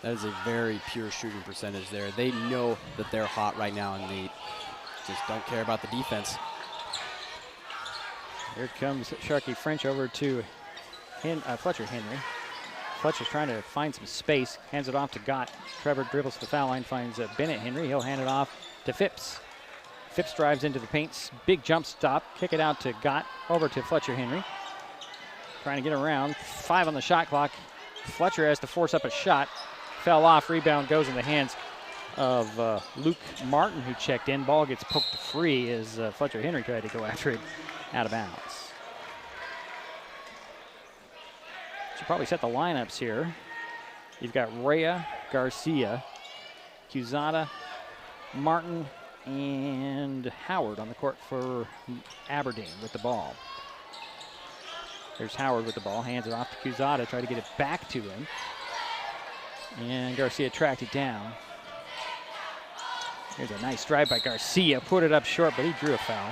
That is a very pure shooting percentage there. They know that they're hot right now, and they just don't care about the defense. Here comes Sharkey French over to Fletcher Henry. Fletcher's trying to find some space, hands it off to Gott. Trevor dribbles to the foul line, finds Bennett Henry. He'll hand it off to Phipps. Phipps drives into the paint, big jump stop, kick it out to Gott, over to Fletcher Henry. Trying to get around, 5 on the shot clock. Fletcher has to force up a shot. Fell off, rebound goes in the hands of Luke Martin, who checked in. Ball gets poked free as Fletcher Henry tried to go after it out of bounds. Should probably set the lineups here. You've got Rhea, Garcia, Quezada, Martin, and Howard on the court for Aberdeen with the ball. There's Howard with the ball, hands it off to Quezada, try to get it back to him. And Garcia tracked it down. Here's a nice drive by Garcia, put it up short, but he drew a foul.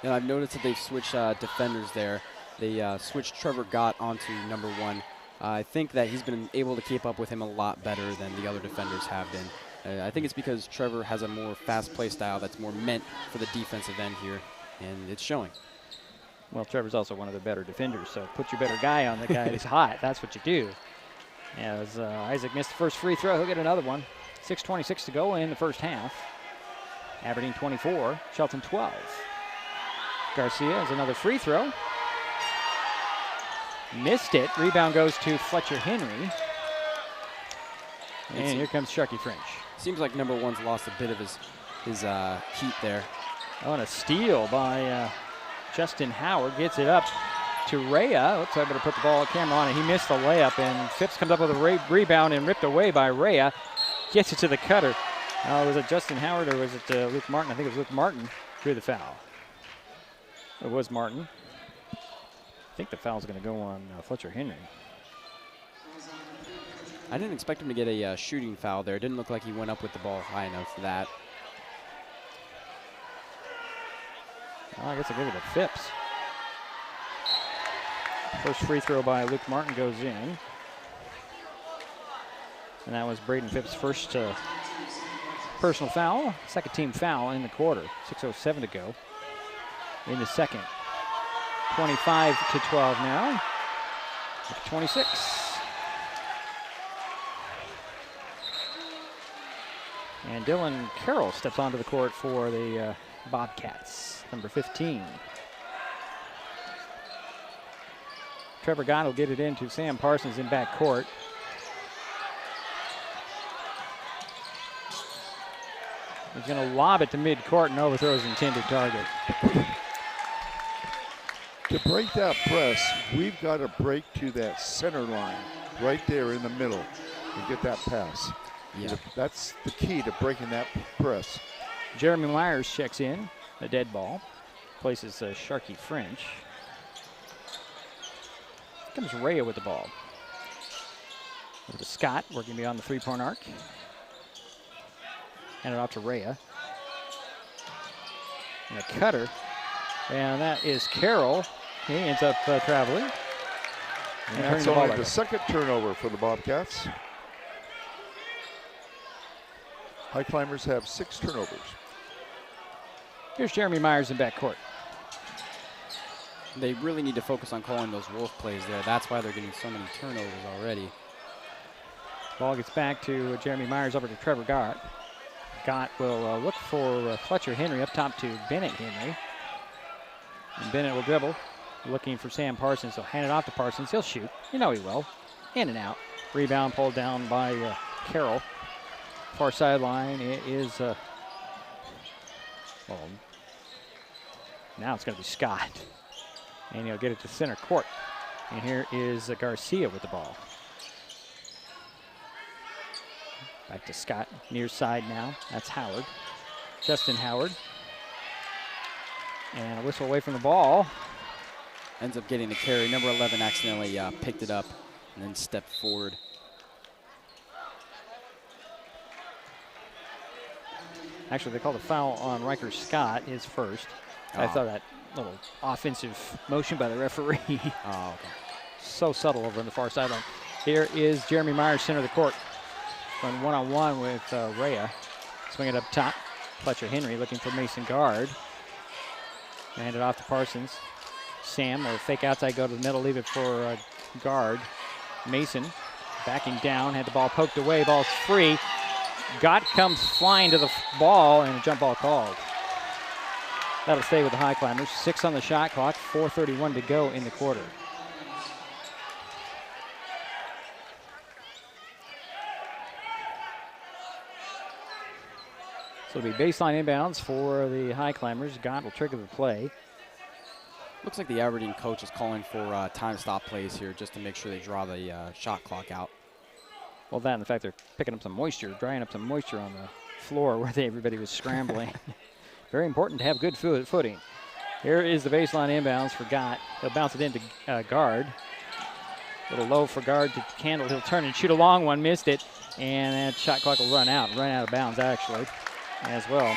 And I've noticed that they've switched defenders there. They switched Trevor Gott onto number 1. I think that he's been able to keep up with him a lot better than the other defenders have been. I think it's because Trevor has a more fast play style that's more meant for the defensive end here, and it's showing. Well, Trevor's also one of the better defenders, so put your better guy on the guy who's hot. That's what you do. As Isaac missed the first free throw, he'll get another one. 6:26 to go in the first half. Aberdeen 24, Shelton 12. Garcia has another free throw. Missed it. Rebound goes to Fletcher Henry. And here comes Sharky French. Seems like number one's lost a bit of his heat there. Oh, and a steal by Justin Howard. Gets it up to Rhea. Oops, I better put the ball camera on it. He missed the layup, and Phipps comes up with a rebound and ripped away by Rhea. Gets it to the cutter. Was it Justin Howard or was it Luke Martin? I think it was Luke Martin drew the foul. It was Martin. I think the foul's going to go on Fletcher Henry. I didn't expect him to get a shooting foul there. It didn't look like he went up with the ball high enough for that. Well, I guess I'll give it to Phipps. First free throw by Luke Martin goes in. And that was Braden Phipps' first personal foul, second team foul in the quarter. 6:07 to go in the second. 25-12 now. 26. And Dylan Carroll steps onto the court for the Bobcats, number 15. Trevor Gott will get it into Sam Parsons in back court. He's going to lob it to midcourt and overthrows intended target. To break that press, we've got to break to that center line right there in the middle and get that pass. Yeah. That's the key to breaking that press. Jeremy Myers checks in, a dead ball. Places Sharky French. Here comes Rhea with the ball. Over to Scott, working beyond the three-point arc. Hand it off to Rhea. And a cutter. And that is Carroll. He ends up traveling. And that's only the second turnover for the Bobcats. Highclimbers have 6 turnovers. Here's Jeremy Myers in backcourt. They really need to focus on calling those wolf plays there. That's why they're getting so many turnovers already. Ball gets back to Jeremy Myers over to Trevor Gott. Gott will look for Fletcher Henry up top to Bennett Henry. And Bennett will dribble, looking for Sam Parsons. He'll hand it off to Parsons. He'll shoot. You know he will. In and out. Rebound pulled down by Carroll. Far sideline, it is, well, now it's going to be Scott. And he'll get it to center court. And here is Garcia with the ball. Back to Scott, near side now. That's Howard. Justin Howard. And a whistle away from the ball. Ends up getting the carry. Number 11 accidentally picked it up and then stepped forward. Actually, they called a foul on Riker Scott, his first. I thought that little offensive motion by the referee. Oh, okay. So subtle over on the far sideline. Here is Jeremy Myers, center of the court. Going one-on-one with Rhea. Swing it up top. Fletcher Henry looking for Mason Guard. Hand it off to Parsons. Sam will fake outside, go to the middle, leave it for Guard. Mason backing down, had the ball poked away, ball's free. Gott comes flying to the ball and a jump ball called. That'll stay with the Highclimbers. 6 on the shot clock, 4:31 to go in the quarter. So it'll be baseline inbounds for the Highclimbers. Gott will trigger the play. Looks like the Aberdeen coach is calling for time stop plays here just to make sure they draw the shot clock out. Well, that and the fact they're picking up some moisture, drying up some moisture on the floor where everybody was scrambling. Very important to have good footing. Here is the baseline inbounds for Gott. He'll bounce it into Guard. A little low for Guard to Candle. He'll turn and shoot a long one, missed it. And that shot clock will run out of bounds actually as well.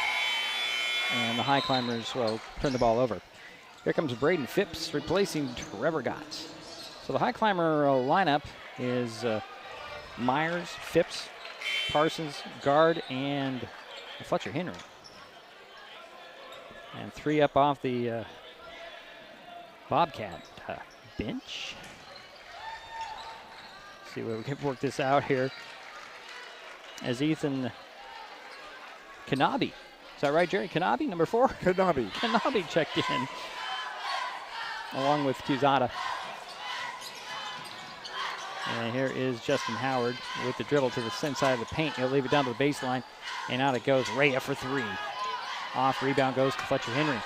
And the Highclimbers will turn the ball over. Here comes Braden Phipps replacing Trevor Gott. So the Highclimber lineup is Myers, Phipps, Parsons, guard, and Fletcher Henry. And 3 up off the Bobcat bench. See where we can work this out here. As Ethan Kanabi, is that right, Jerry? Kanabi, number 4? Kanabi checked in, along with Cusada. And here is Justin Howard with the dribble to the inside of the paint. He'll leave it down to the baseline, and out it goes. Rhea for 3. Off, rebound goes to Fletcher Henry. Here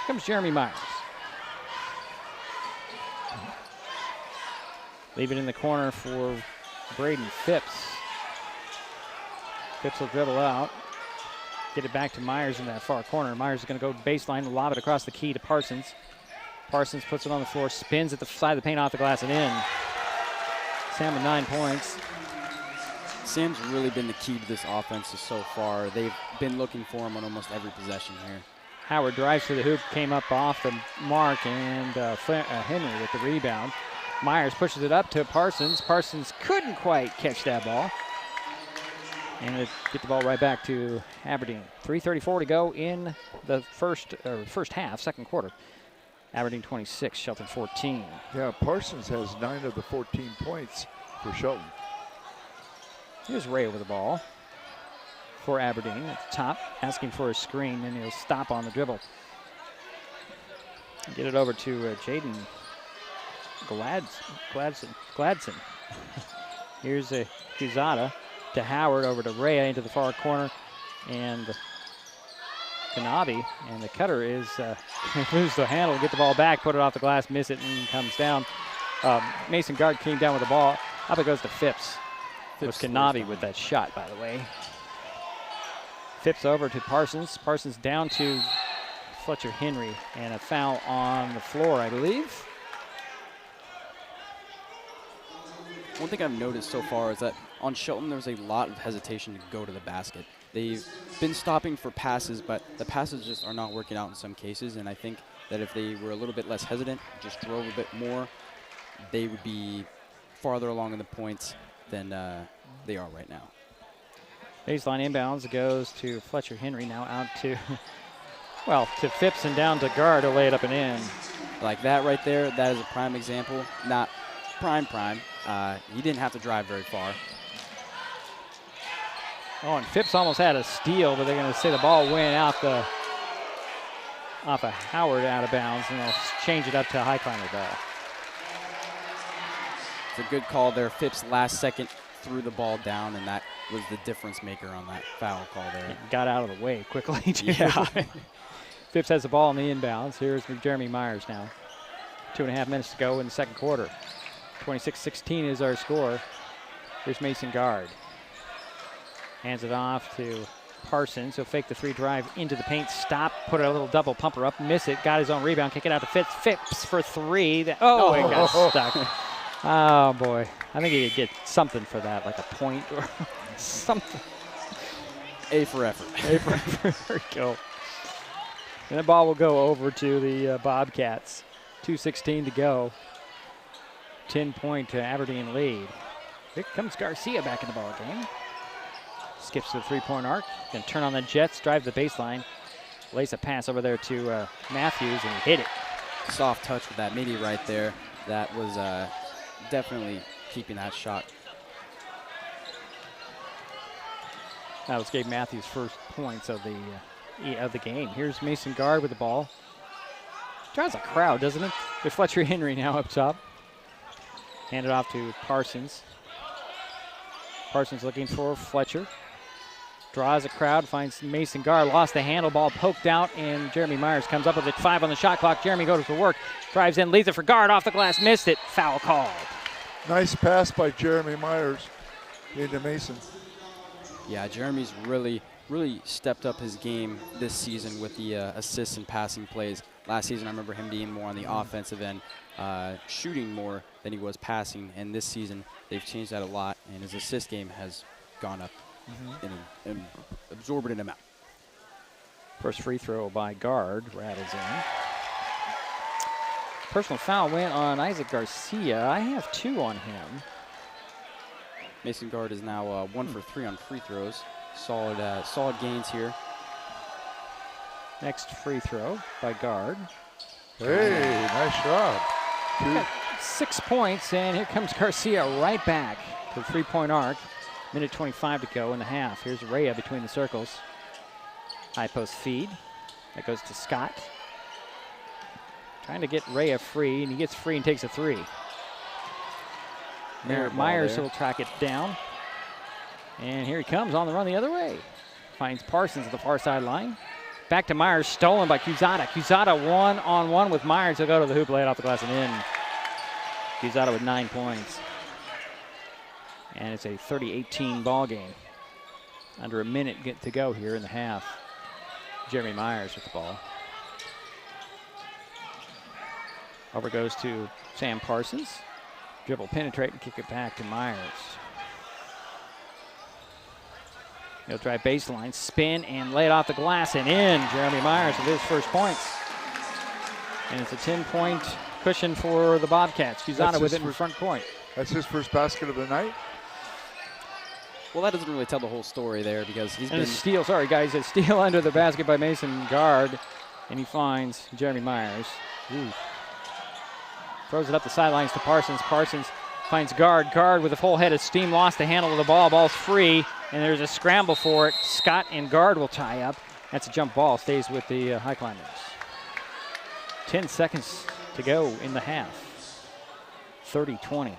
comes Jeremy Myers. Leave it in the corner for Braden Phipps. Phipps will dribble out. Get it back to Myers in that far corner. Myers is going to go baseline, lob it across the key to Parsons. Parsons puts it on the floor, spins at the side of the paint, off the glass and in. Sam with 9 points. Sam's really been the key to this offense so far. They've been looking for him on almost every possession here. Howard drives to the hoop, came up off the mark, and Henry with the rebound. Myers pushes it up to Parsons. Parsons couldn't quite catch that ball. And it get the ball right back to Aberdeen. 3:34 to go in the first half, second quarter. Aberdeen 26, Shelton 14. Yeah, Parsons has 9 of the 14 points for Shelton. Here's Ray with the ball for Aberdeen at the top, asking for a screen, and he'll stop on the dribble. Get it over to Jaden Gladson. Here's a Cusada to Howard, over to Ray into the far corner, and Kanabi, and the cutter is lose the handle, get the ball back, put it off the glass, miss it, and comes down. Mason Guard came down with the ball. Up it goes to Phipps. It was Kanabi with that shot, by the way. Phipps over to Parsons. Parsons down to Fletcher Henry, and a foul on the floor, I believe. One thing I've noticed so far is that on Shelton, there's a lot of hesitation to go to the basket. They've been stopping for passes, but the passes just are not working out in some cases, and I think that if they were a little bit less hesitant, just drove a bit more, they would be farther along in the points than they are right now. Baseline inbounds goes to Fletcher Henry, now out to, well, to Phipps and down to Guard to lay it up and in. Like that right there, that is a prime example. Not prime. He didn't have to drive very far. Oh, and Phipps almost had a steal, but they're going to say the ball went out off of Howard out of bounds, and they'll change it up to a Highclimber ball. It's a good call there. Phipps last second threw the ball down, and that was the difference maker on that foul call there. It got out of the way quickly, too. Yeah. Phipps has the ball in the inbounds. Here's Jeremy Myers now. 2.5 minutes to go in the second quarter. 26-16 is our score. Here's Mason Guard. Hands it off to Parsons. He'll fake the 3 drive into the paint. Stop, put a little double pumper up, miss it, got his own rebound, kick it out to Phipps. Phipps for 3. It got stuck. Oh, boy. I think he could get something for that, like a point or something. A for effort. A for effort. There we go. And the ball will go over to the Bobcats. 2:16 to go. 10-point Aberdeen lead. Here comes Garcia back in the ball game. Skips to the 3-point arc. Going to turn on the Jets, drive the baseline. Lace a pass over there to Matthews, and he hit it. Soft touch with that midi right there. That was definitely keeping that shot. That was Gabe Matthews' first points of the game. Here's Mason Guard with the ball. Draws a crowd, doesn't it? With Fletcher Henry now up top. Hand it off to Parsons. Parsons looking for Fletcher. Draws a crowd, finds Mason Guard, lost the handle, ball poked out, and Jeremy Myers comes up with it. 5 on the shot clock. Jeremy goes to work, drives in, leaves it for Guard, off the glass, missed it. Foul called. Nice pass by Jeremy Myers into Mason. Yeah, Jeremy's really stepped up his game this season with the assists and passing plays. Last season, I remember him being more on the offensive end, shooting more than he was passing. And this season, they've changed that a lot, and his assist game has gone up in an absorbent amount. First free throw by Guard, rattles in. Personal foul went on Isaac Garcia. I have 2 on him. Mason Guard is now 1 for 3 on free throws. Solid gains here. Next free throw by Guard. Hey, nice shot. 6 points, and here comes Garcia right back to the three-point arc. Minute 25 to go in the half. Here's Rhea between the circles. High post feed. That goes to Scott. Trying to get Rhea free, and he gets free and takes a three. Myers will track it down. And here he comes on the run the other way. Finds Parsons at the far sideline. Back to Myers, stolen by Cusada. Cusada one-on-one with Myers. He'll go to the hoop, lay it off the glass and in. Cusada with 9 points. And it's a 30-18 ball game. Under a minute to go here in the half. Jeremy Myers with the ball. Over goes to Sam Parsons. Dribble, penetrate, and kick it back to Myers. He'll try baseline, spin, and lay it off the glass and in. Jeremy Myers with his first points. And it's a 10-point cushion for the Bobcats. Cusada with it in front court. That's his first basket of the night? Well, that doesn't really tell the whole story there because he's and been... a steal, sorry guys, a steal under the basket by Mason Guard. And he finds Jeremy Myers. Ooh. Throws it up the sidelines to Parsons. Parsons finds Guard. Guard with a full head of steam, lost the handle of the ball. Ball's free, and there's a scramble for it. Scott and Guard will tie up. That's a jump ball, stays with the Highclimbers. 10 seconds to go in the half. 30-20.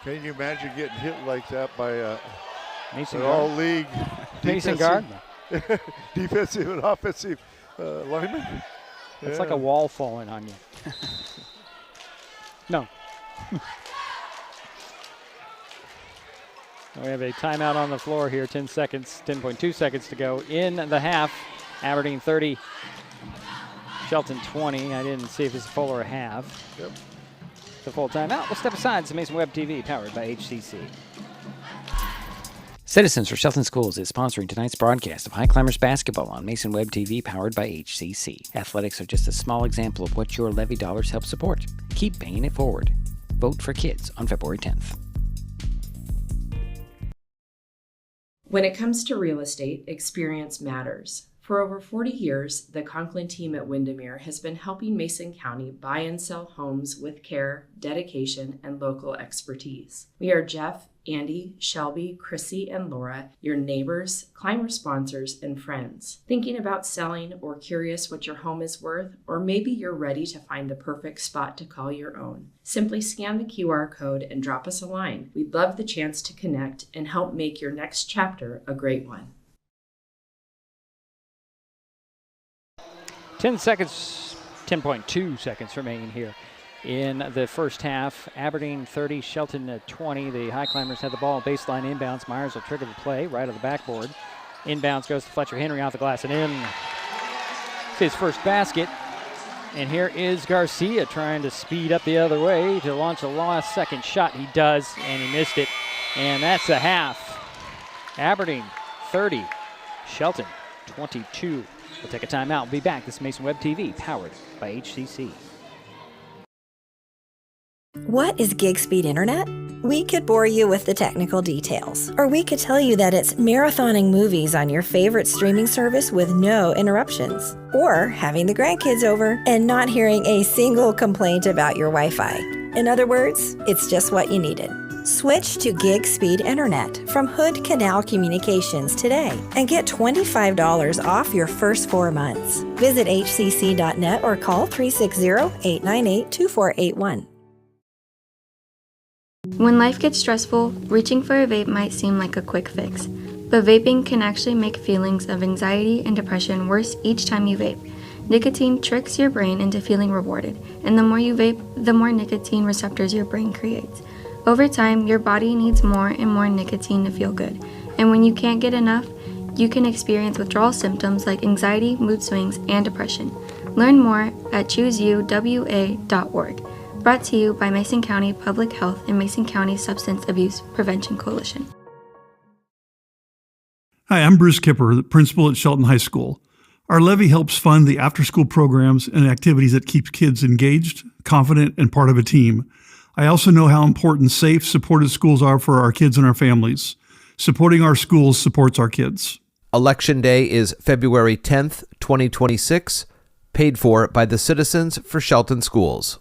Can you imagine getting hit like that by Mason an Guard? all-league Mason Guard? defensive and offensive lineman? It's like a wall falling on you. No. We have a timeout on the floor here. 10 seconds, 10.2 seconds to go in the half. Aberdeen 30, Shelton 20. I didn't see if it's a full or a half. Yep. It's a full timeout. We'll step aside. It's Mason Web TV, powered by HCC. Citizens for Shelton Schools is sponsoring tonight's broadcast of Highclimbers basketball on Mason Web TV, powered by HCC. Athletics are just a small example of what your levy dollars help support. Keep paying it forward. Vote for kids on February 10th. When it comes to real estate, experience matters. For over 40 years, the Conklin team at Windermere has been helping Mason County buy and sell homes with care, dedication, and local expertise. We are Jeff, Andy, Shelby, Chrissy, and Laura, your neighbors, climber sponsors, and friends. Thinking about selling or curious what your home is worth, or maybe you're ready to find the perfect spot to call your own. Simply scan the QR code and drop us a line. We'd love the chance to connect and help make your next chapter a great one. 10 seconds, 10.2 seconds remaining here in the first half. Aberdeen 30, Shelton 20. The Highclimbers had the ball baseline inbounds. Myers will trigger the play right of the backboard. Inbounds goes to Fletcher Henry off the glass and in. It's his first basket. And here is Garcia trying to speed up the other way to launch a last second shot. He does, and he missed it. And that's the half. Aberdeen 30, Shelton 22. We'll take a timeout. We'll be back. This is Mason Web TV, powered by HCC. What is gig speed internet? We could bore you with the technical details, or we could tell you that it's marathoning movies on your favorite streaming service with no interruptions, or having the grandkids over and not hearing a single complaint about your Wi-Fi. In other words, it's just what you needed. Switch to gig speed internet from Hood Canal Communications today and get $25 off your first 4 months. Visit hcc.net or call 360-898-2481. When life gets stressful, reaching for a vape might seem like a quick fix, but vaping can actually make feelings of anxiety and depression worse each time you vape. Nicotine tricks your brain into feeling rewarded, and the more you vape, the more nicotine receptors your brain creates. Over time, your body needs more and more nicotine to feel good, and when you can't get enough, you can experience withdrawal symptoms like anxiety, mood swings, and depression. Learn more at chooseyouwa.org. Brought to you by Mason County Public Health and Mason County Substance Abuse Prevention Coalition. Hi, I'm Bruce Kipper, the principal at Shelton High School. Our levy helps fund the after-school programs and activities that keep kids engaged, confident, and part of a team. I also know how important safe, supported schools are for our kids and our families. Supporting our schools supports our kids. Election Day is February 10th, 2026, paid for by the Citizens for Shelton Schools.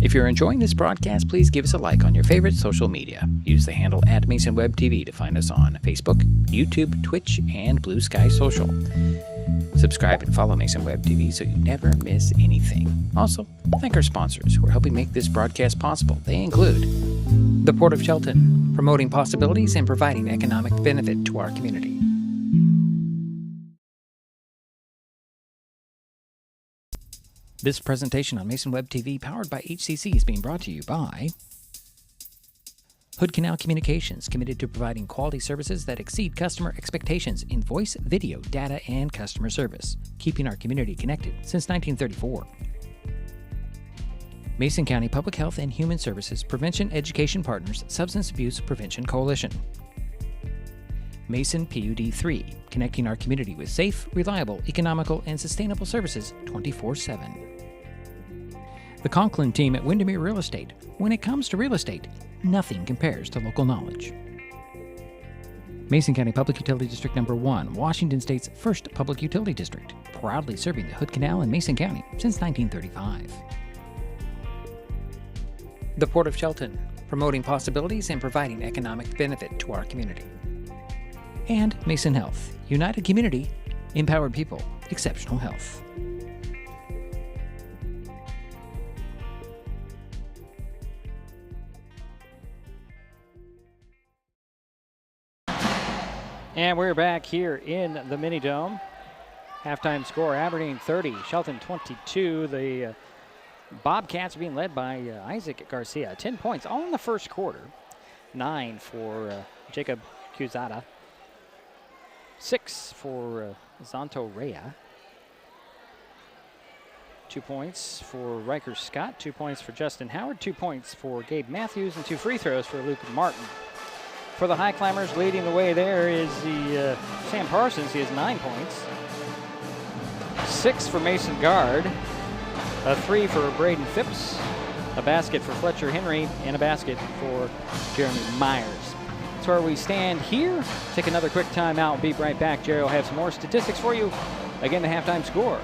If you're enjoying this broadcast, please give us a like on your favorite social media. Use the handle @MasonWebTV to find us on Facebook, YouTube, Twitch, and Blue Sky Social. Subscribe and follow Mason Web TV so you never miss anything. Also, thank our sponsors who are helping make this broadcast possible. They include the Port of Shelton, promoting possibilities and providing economic benefit to our community. This presentation on Mason Web TV, powered by HCC, is being brought to you by Hood Canal Communications, committed to providing quality services that exceed customer expectations in voice, video, data, and customer service, keeping our community connected since 1934. Mason County Public Health and Human Services Prevention Education Partners Substance Abuse Prevention Coalition. Mason PUD 3, connecting our community with safe, reliable, economical, and sustainable services 24/7. The Conklin team at Windermere Real Estate. When it comes to real estate, nothing compares to local knowledge. Mason County Public Utility District Number 1, Washington State's first public utility district, proudly serving the Hood Canal in Mason County since 1935. The Port of Shelton, promoting possibilities and providing economic benefit to our community. And Mason Health, united community, empowered people, exceptional health. And we're back here in the Mini Dome. Halftime score, Aberdeen 30, Shelton 22. The Bobcats being led by Isaac Garcia. 10 points all in the first quarter. 9 for Jacob Cusada. 6 for Zanto Rea. 2 points for Riker Scott. 2 points for Justin Howard. 2 points for Gabe Matthews. And 2 free throws for Luke Martin. For the Highclimbers, leading the way there is the Sam Parsons. He has 9 points. 6 for Mason Guard. A 3 for Braden Phipps. A basket for Fletcher Henry. And a basket for Jeremy Myers. That's where we stand here. Take another quick timeout. We'll be right back. Jerry will have some more statistics for you. Again, the halftime score.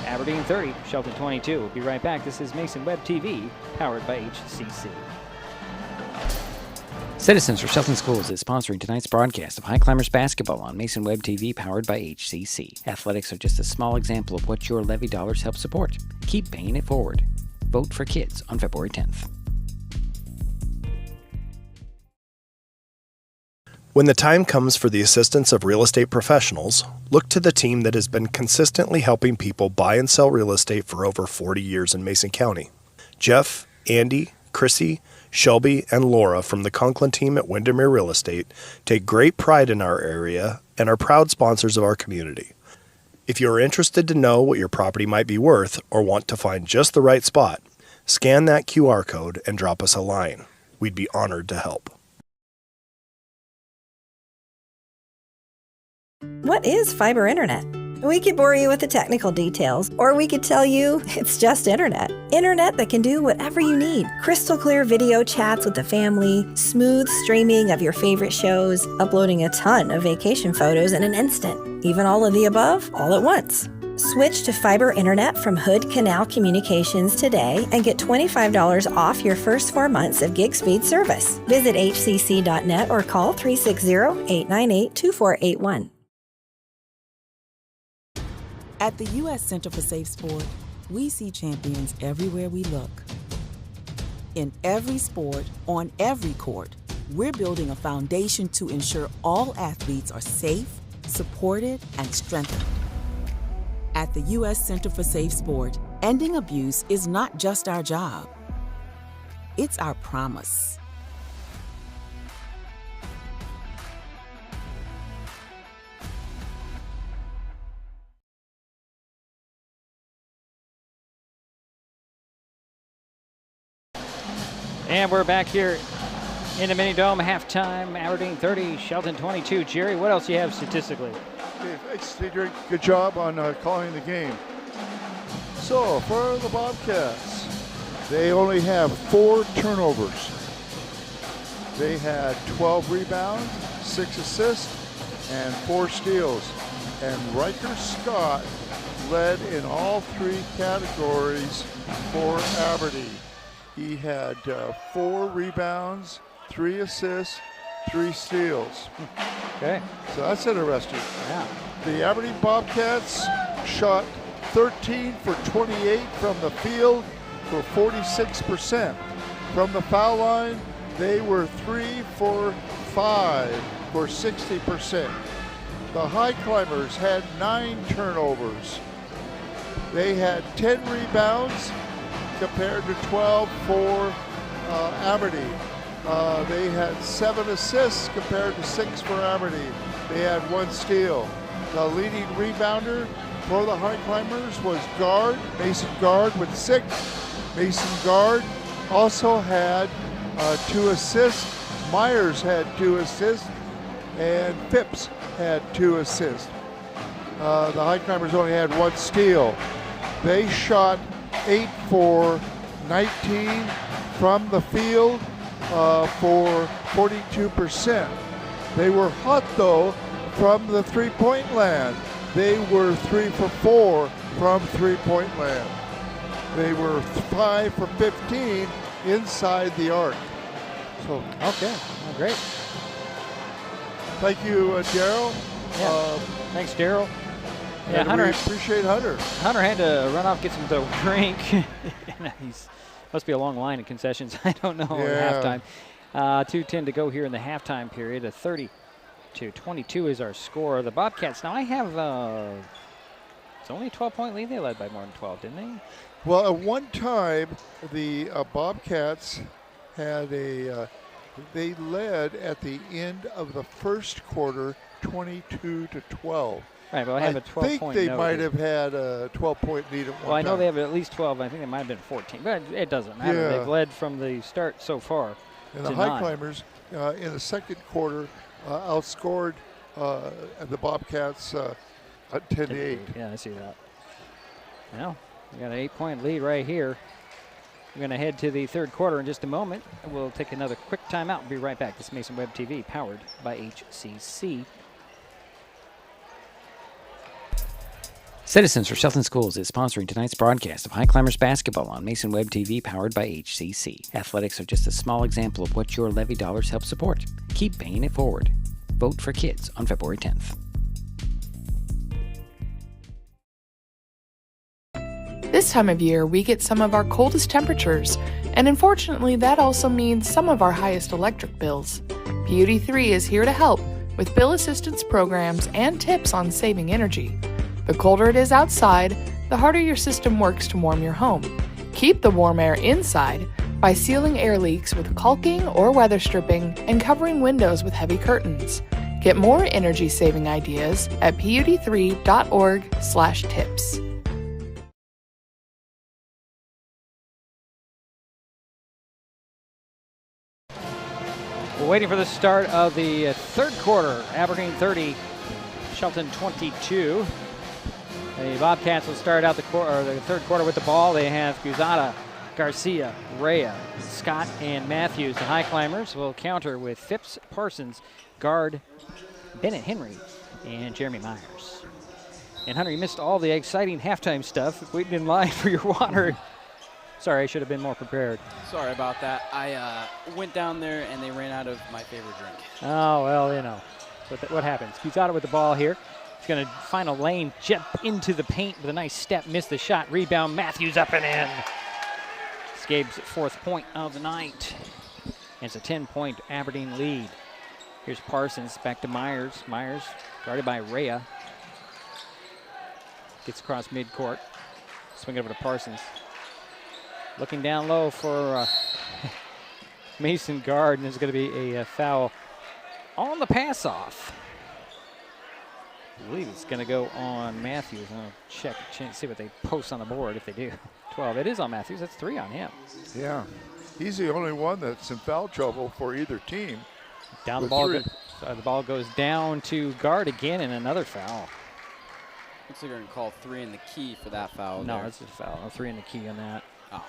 Aberdeen 30, Shelton 22. We'll be right back. This is Mason Web TV, powered by HCC. Citizens for Shelton Schools is sponsoring tonight's broadcast of Highclimbers basketball on Mason Web TV, powered by HCC. Athletics are just a small example of what your levy dollars help support. Keep paying it forward. Vote for kids on February 10th. When the time comes for the assistance of real estate professionals, look to the team that has been consistently helping people buy and sell real estate for over 40 years in Mason County. Jeff, Andy, Chrissy, Shelby, and Laura from the Conklin team at Windermere Real Estate take great pride in our area and are proud sponsors of our community. If you are interested to know what your property might be worth or want to find just the right spot, scan that QR code and drop us a line. We'd be honored to help. What is fiber internet? We could bore you with the technical details, or we could tell you it's just internet. Internet that can do whatever you need. Crystal clear video chats with the family, smooth streaming of your favorite shows, uploading a ton of vacation photos in an instant. Even all of the above, all at once. Switch to fiber internet from Hood Canal Communications today and get $25 off your first 4 months of gig speed service. Visit hcc.net or call 360-898-2481. At the U.S. Center for Safe Sport, we see champions everywhere we look. In every sport, on every court, we're building a foundation to ensure all athletes are safe, supported, and strengthened. At the U.S. Center for Safe Sport, ending abuse is not just our job. It's our promise. And we're back here in the Mini Dome, halftime, Aberdeen 30, Shelton 22. Jerry, what else do you have statistically? They did a good job on calling the game. So for the Bobcats, they only have 4 turnovers. They had 12 rebounds, 6 assists, and 4 steals. And Riker Scott led in all 3 categories for Aberdeen. He had 4 rebounds, 3 assists, 3 steals. Okay. So that's interesting. Yeah. The Aberdeen Bobcats shot 13 for 28 from the field for 46%. From the foul line, they were 3 for 5 for 60%. The Highclimbers had 9 turnovers. They had 10 rebounds compared to 12 for Aberdeen. They had 7 assists compared to 6 for Aberdeen. They had 1 steal. The leading rebounder for the Highclimbers was Mason Guard with 6. Mason Guard also had 2 assists. Myers had 2 assists, and Phipps had 2 assists. The Highclimbers only had 1 steal. They shot 8 for 19 from the field for 42%. They were hot though from the three-point land. They were 3 for 4 from three-point land. They were 5 for 15 inside the arc. So okay, well, great. Thank you, Daryl. Yeah. Thanks, Daryl. Yeah, and Hunter. We appreciate Hunter. Hunter had to run off, get some to drink. He's must be a long line of concessions. I don't know at halftime. 2:10 to go here in the halftime period. A 30-22 is our score. The Bobcats. Now I have. It's only a 12-point lead. They led by more than 12, didn't they? Well, at one time, the Bobcats had they led at the end of the first quarter, 22-12. Right, but I have a 12-point I think they might have had a 12-point lead at one time. Well, I know they have at least 12. I think they might have been 14, but it doesn't matter. Yeah. They've led from the start so far. And the Highclimbers in the second quarter outscored the Bobcats 10-8. Yeah, I see that. Well, we got an 8-point lead right here. We're going to head to the third quarter in just a moment. We'll take another quick timeout and be right back. This is Mason Web TV, powered by HCC. Citizens for Shelton Schools is sponsoring tonight's broadcast of Highclimbers basketball on Mason Web TV, powered by HCC. Athletics are just a small example of what your levy dollars help support. Keep paying it forward. Vote for kids on February 10th. This time of year, we get some of our coldest temperatures, and unfortunately, that also means some of our highest electric bills. Beauty 3 is here to help with bill assistance programs and tips on saving energy. The colder it is outside, the harder your system works to warm your home. Keep the warm air inside by sealing air leaks with caulking or weather stripping and covering windows with heavy curtains. Get more energy-saving ideas at pud3.org/tips. We're waiting for the start of the third quarter. Aberdeen 30, Shelton 22. The Bobcats will start out the third quarter with the ball. They have Guzada, Garcia, Rea, Scott, and Matthews. The Highclimbers will counter with Phipps, Parsons, Guard, Bennett Henry, and Jeremy Myers. And Hunter, you missed all the exciting halftime stuff. Waiting in line for your water. Sorry, I should have been more prepared. Sorry about that. I went down there and they ran out of my favorite drink. Oh, well, you know. What happens? Guzada with the ball here. He's going to find a lane, jet into the paint with a nice step, miss the shot, rebound, Matthews up and in. It's Gabe's 4th point of the night. And it's a 10-point Aberdeen lead. Here's Parsons, back to Myers. Myers guarded by Rea. Gets across midcourt. Swing it over to Parsons. Looking down low for Mason Guard, and there's going to be a foul on the pass-off. I believe it's going to go on Matthews. I'll check, see what they post on the board if they do. 12. It is on Matthews. That's 3 on him. Yeah. He's the only one that's in foul trouble for either team. Down the ball. The ball goes down to Guard again, and another foul. Looks like they're going to call 3 in the key for that foul. No, there. it's a foul. A 3 in the key on that. Oh.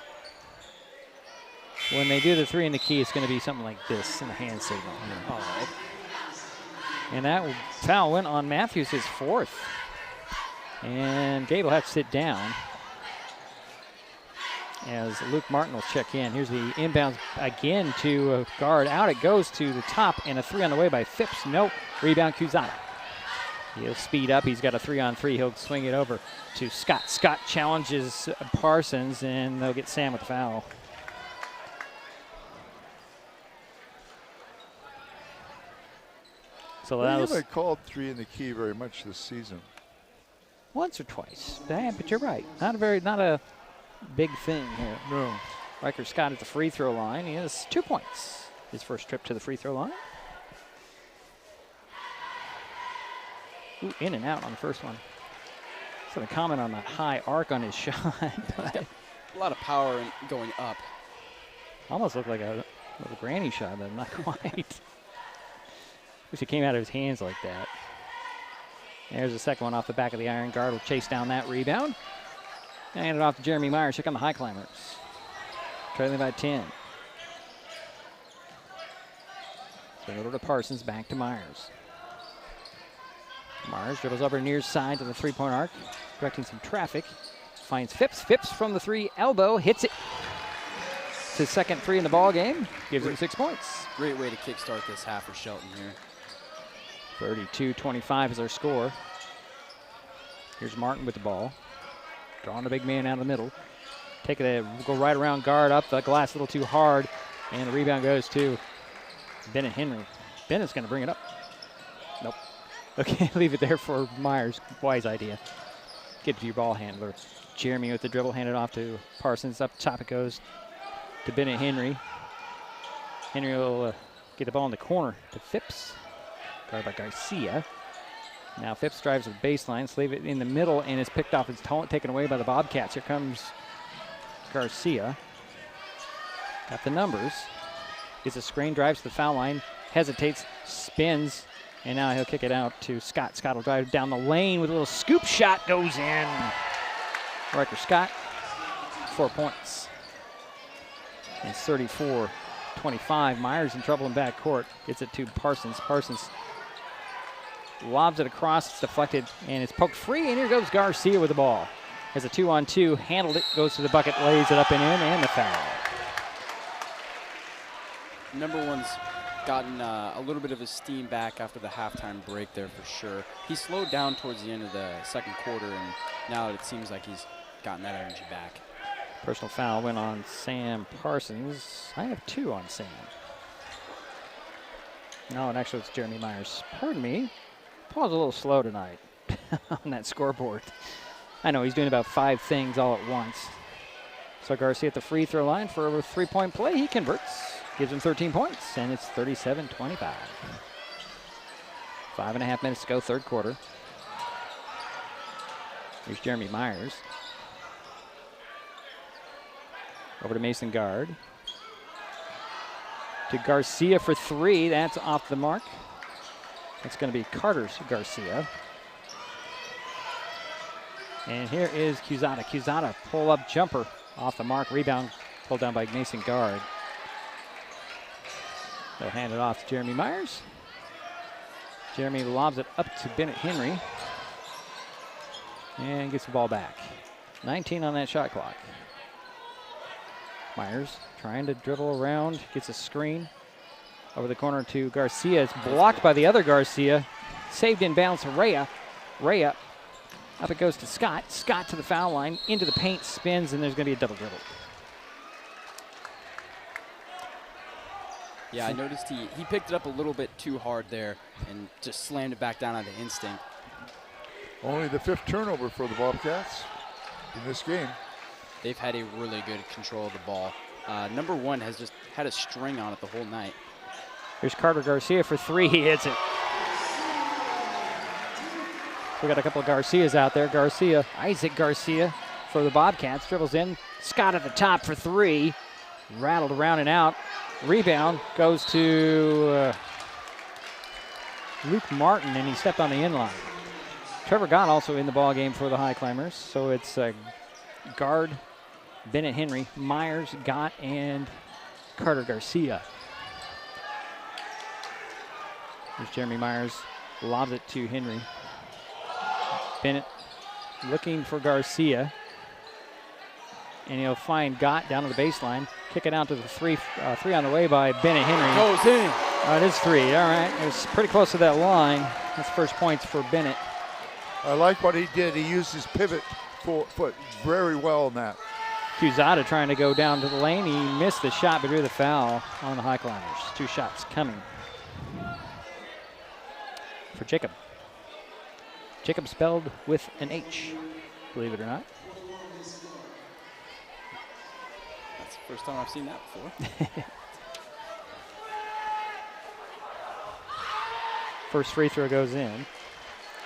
When they do the 3 in the key, it's going to be something like this in the hand signal. All right. And that foul went on Matthews, his 4th. And Gabe will have to sit down as Luke Martin will check in. Here's the inbounds again to guard. Out it goes to the top, and a 3 on the way by Phipps. Nope. Rebound, Cusata. He'll speed up. He's got a 3-on-3. He'll swing it over to Scott. Scott challenges Parsons, and they'll get Sam with the foul. So Well, that you was haven't called 3 in the key very much this season. once or twice. But you're right. Not a big thing here. No. Riker Scott at the free throw line. He has 2 points. His first trip to the free throw line. Ooh, in and out on the first one. Just going to comment on that high arc on his shot. A lot of power going up. Almost looked like a little granny shot, but not quite. Wish it came out of his hands like that. There's the second one off the back of the iron. Guard will chase down that rebound. Hand it off to Jeremy Myers. Here come the Highclimbers. Trailing by 10. Swing over to Parsons, back to Myers. Myers dribbles over near side to the three-point arc, directing some traffic. Finds Phipps. Phipps from the 3 elbow, hits it. It's his second 3 in the ball game. Gives him 6 points. Great way to kickstart this half for Shelton here. 32-25 is our score. Here's Martin with the ball. Drawing the big man out of the middle. Take it, go right around guard, up the glass a little too hard. And the rebound goes to Bennett Henry. Bennett's going to bring it up. Nope. Okay, leave it there for Myers. Wise idea. Get it to your ball handler. Jeremy with the dribble, handed off to Parsons. Up top it goes to Bennett Henry. Henry will get the ball in the corner to Phipps. Guarded by Garcia. Now Phipps drives the baseline, leave it in the middle, and it's picked off. It's taken away by the Bobcats. Here comes Garcia. Got the numbers. Gets a screen, drives to the foul line, hesitates, spins, and now he'll kick it out to Scott. Scott will drive down the lane with a little scoop shot, goes in. Riker Scott, 4 points. And 34-25. Myers in trouble in backcourt. Gets it to Parsons. Parsons lobs it across. It's deflected, and it's poked free, and here goes Garcia with the ball. Has a 2-on-2, handled it, goes to the bucket, lays it up and in, and the foul. Number one's gotten a little bit of his steam back after the halftime break there for sure. He slowed down towards the end of the second quarter, and now it seems like he's gotten that energy back. Personal foul went on Sam Parsons. I have 2 on Sam. No, and actually it's Jeremy Myers. Pardon me. Paul's a little slow tonight on that scoreboard. I know he's doing about 5 things all at once. So Garcia at the free throw line for a 3-point play. He converts. Gives him 13 points, and it's 37-25. 5.5 minutes to go, third quarter. Here's Jeremy Myers. Over to Mason Guard. To Garcia for 3. That's off the mark. That's going to be Carter's Garcia. And here is Cusata. Cusata, pull-up jumper off the mark. Rebound pulled down by Mason Guard. They'll hand it off to Jeremy Myers. Jeremy lobs it up to Bennett Henry. And gets the ball back. 19 on that shot clock. Myers trying to dribble around. Gets a screen. Over the corner to Garcia. It's blocked by the other Garcia. Saved in bounds to Rhea. Rhea. Up it goes to Scott. Scott to the foul line. Into the paint. Spins, and there's going to be a double dribble. Yeah, I noticed he picked it up a little bit too hard there and just slammed it back down on the instinct. Only the 5th turnover for the Bobcats in this game. They've had a really good control of the ball. Number one has just had a string on it the whole night. Here's Carter Garcia for 3. He hits it. We got a couple of Garcias out there. Garcia, Isaac Garcia for the Bobcats. Dribbles in. Scott at the top for 3. Rattled around and out. Rebound goes to Luke Martin, and he stepped on the inline. Trevor Gott also in the ball game for the Highclimbers. So it's guard, Bennett Henry, Myers, Gott, and Carter Garcia. There's Jeremy Myers, lobs it to Henry. Bennett looking for Garcia. And he'll find Gott down to the baseline. Kick it out to the three on the way by Bennett Henry. Goes in. It is 3, all right. It was pretty close to that line. That's first points for Bennett. I like what he did. He used his pivot foot very well in that. Cusada trying to go down to the lane. He missed the shot, but drew the foul on the Highclimbers. 2 shots coming for Jacob. Jacob spelled with an H, believe it or not. That's the first time I've seen that before. First free throw goes in.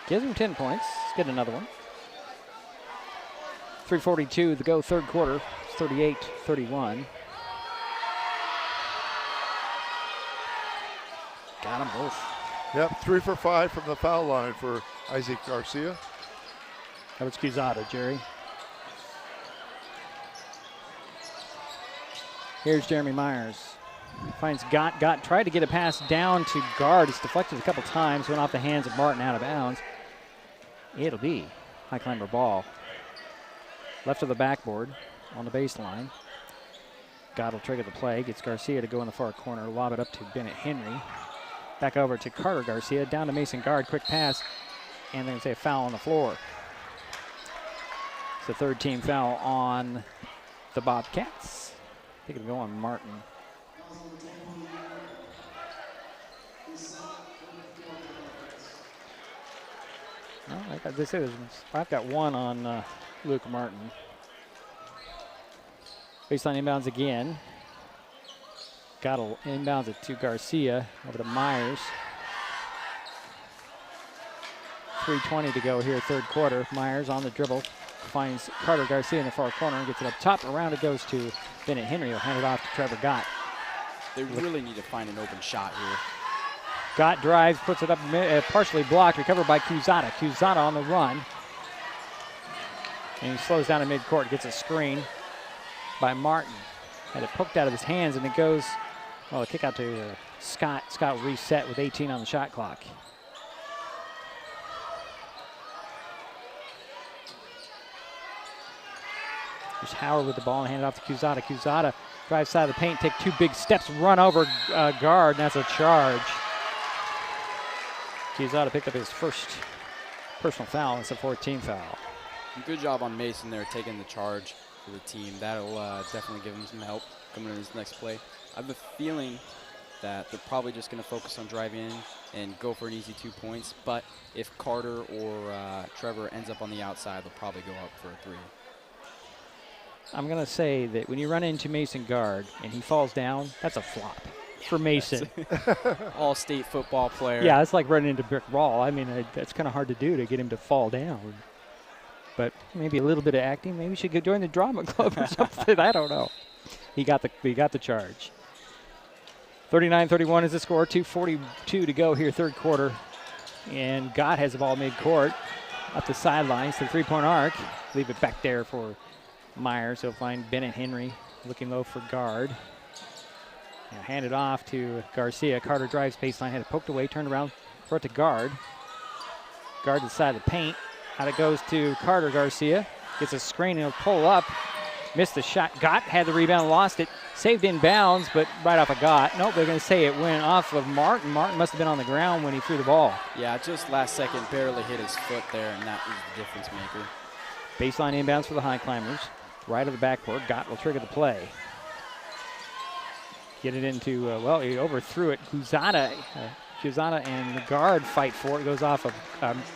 Gives him 10 points. Let's get another one. 3:42 to go, third quarter. It's 38-31. Got them both. Yep, 3 for 5 from the foul line for Isaac Garcia. That was Cusada, Jerry. Here's Jeremy Myers. Finds Gott. Gott tried to get a pass down to guard. It's deflected a couple times. Went off the hands of Martin out of bounds. It'll be Highclimber ball. Left of the backboard on the baseline. Gott will trigger the play. Gets Garcia to go in the far corner. Lob it up to Bennett Henry. Back over to Carter Garcia. Down to Mason Guard. Quick pass. And they're going to say a foul on the floor. It's the third team foul on the Bobcats. I think it'll go on Martin. Well, like they say, I've got one on Luke Martin. Baseline inbounds again. Got to inbounds it to Garcia, over to Myers. 3:20 to go here, third quarter. Myers on the dribble, finds Carter Garcia in the far corner and gets it up top. Around it goes to Bennett Henry. He'll hand it off to Trevor Gott. They really need to find an open shot here. Gott drives, puts it up, partially blocked, recovered by Cusada. Cusada on the run. And he slows down in midcourt, gets a screen by Martin. Had it poked out of his hands, and it goes, a kick out to Scott. Scott reset with 18 on the shot clock. There's Howard with the ball and hand it off to Cusada. Cusada drives side of the paint, take 2 big steps, run over guard, and that's a charge. Cusada picked up his first personal foul. It's a 14 foul. Good job on Mason there, taking the charge for the team. That'll definitely give him some help coming in his next play. I have a feeling that they're probably just going to focus on driving in and go for an easy 2 points. But if Carter or Trevor ends up on the outside, they'll probably go up for a 3. I'm going to say that when you run into Mason Guard and he falls down, that's a flop for Mason. All-state football player. Yeah, it's like running into brick wall. I mean, that's kind of hard to do, to get him to fall down. But maybe a little bit of acting. Maybe we should go join the drama club or something. I don't know. He got the charge. 39-31 is the score. 2:42 to go here, third quarter. And Gott has the ball mid-court. Up the sidelines to the three-point arc. Leave it back there for Myers. He'll find Bennett Henry looking low for guard. Now hand it off to Garcia. Carter drives baseline, had it poked away, turned around, throw it to guard. Guard to the side of the paint. Out it goes to Carter Garcia. Gets a screen and he'll pull up. Missed the shot. Gott had the rebound, lost it. Saved in bounds, but right off of Gott. Nope, they're going to say it went off of Martin. Martin must have been on the ground when he threw the ball. Yeah, just last second, barely hit his foot there, and that was the difference maker. Baseline inbounds for the Highclimbers. Right of the backboard. Gott will trigger the play. Get it into, he overthrew it. Cusada and the guard fight for it. Goes off of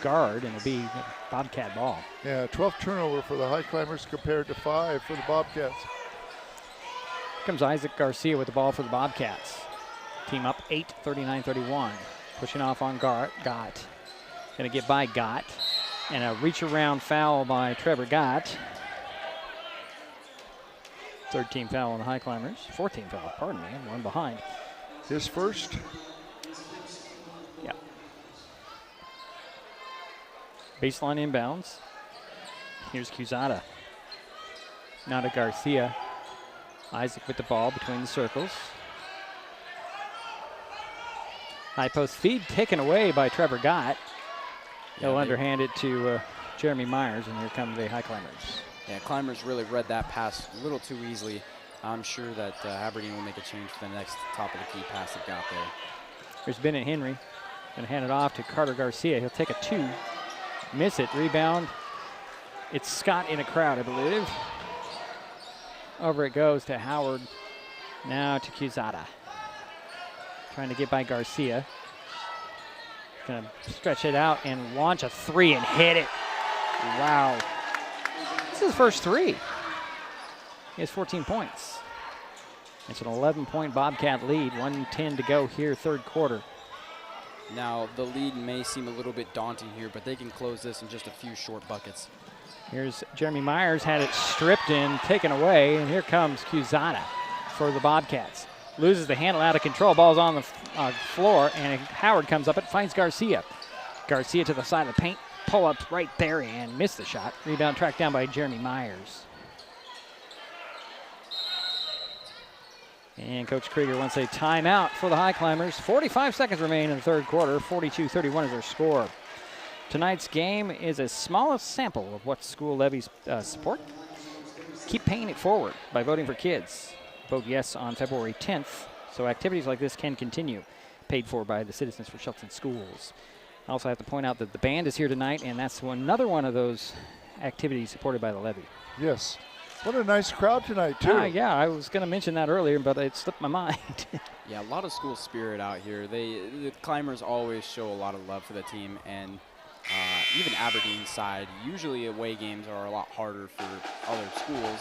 guard, and it'll be Bobcat ball. Yeah, 12 turnover for the Highclimbers compared to 5 for the Bobcats. Here comes Isaac Garcia with the ball for the Bobcats. Team up 8, 39-31. Pushing off on Gott. Going to get by Gott. And a reach-around foul by Trevor Gott. Third team foul on the Highclimbers. 14 foul, pardon me, one behind. His first. Yeah. Baseline inbounds. Here's Quezada. Now to Garcia. Isaac with the ball between the circles. High post feed taken away by Trevor Gott. He'll underhand it to Jeremy Myers, and here come the Highclimbers. Yeah, Climbers really read that pass a little too easily. I'm sure that Aberdeen will make a change for the next top of the key pass they've got there. Here's Bennett Henry. Gonna hand it off to Carter Garcia. He'll take a 2. Miss it. Rebound. It's Scott in a crowd, I believe. Over it goes to Howard. Now to Quezada. Trying to get by Garcia. Gonna stretch it out and launch a 3 and hit it. Wow. This is his first 3. He has 14 points. It's an 11-point Bobcat lead. 1:10 to go here, third quarter. Now, the lead may seem a little bit daunting here, but they can close this in just a few short buckets. Here's Jeremy Myers, had it stripped and taken away, and here comes Quezada for the Bobcats. Loses the handle, out of control. Ball's on the floor, and Howard comes up and finds Garcia. Garcia to the side of the paint. Pull-up right there and missed the shot. Rebound tracked down by Jeremy Myers. And Coach Krieger wants a timeout for the Highclimbers. 45 seconds remain in the third quarter. 42-31 is their score. Tonight's game is a smallest sample of what school levies support. Keep paying it forward by voting for kids. Vote yes on February 10th, so activities like this can continue. Paid for by the Citizens for Shelton Schools. I also have to point out that the band is here tonight, and that's another one of those activities supported by the levy. Yes. What a nice crowd tonight, too. Yeah, I was going to mention that earlier, but it slipped my mind. Yeah, a lot of school spirit out here. The Climbers always show a lot of love for the team, and even Aberdeen's side, usually away games are a lot harder for other schools,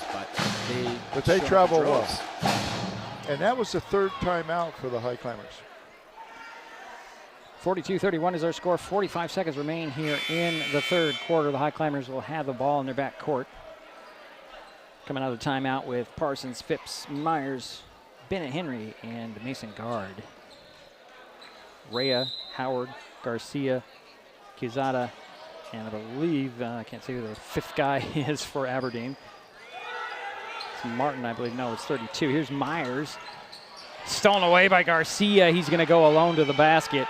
but they travel well. And that was the third time out for the Highclimbers. 42-31 is our score. 45 seconds remain here in the third quarter. The Highclimbers will have the ball in their back court. Coming out of the timeout with Parsons, Phipps, Myers, Bennett Henry, and Mason Guard. Rhea, Howard, Garcia, Quezada, and I believe, I can't see who the fifth guy is for Aberdeen. It's Martin, I believe. No, it's 32. Here's Myers. Stolen away by Garcia. He's going to go alone to the basket.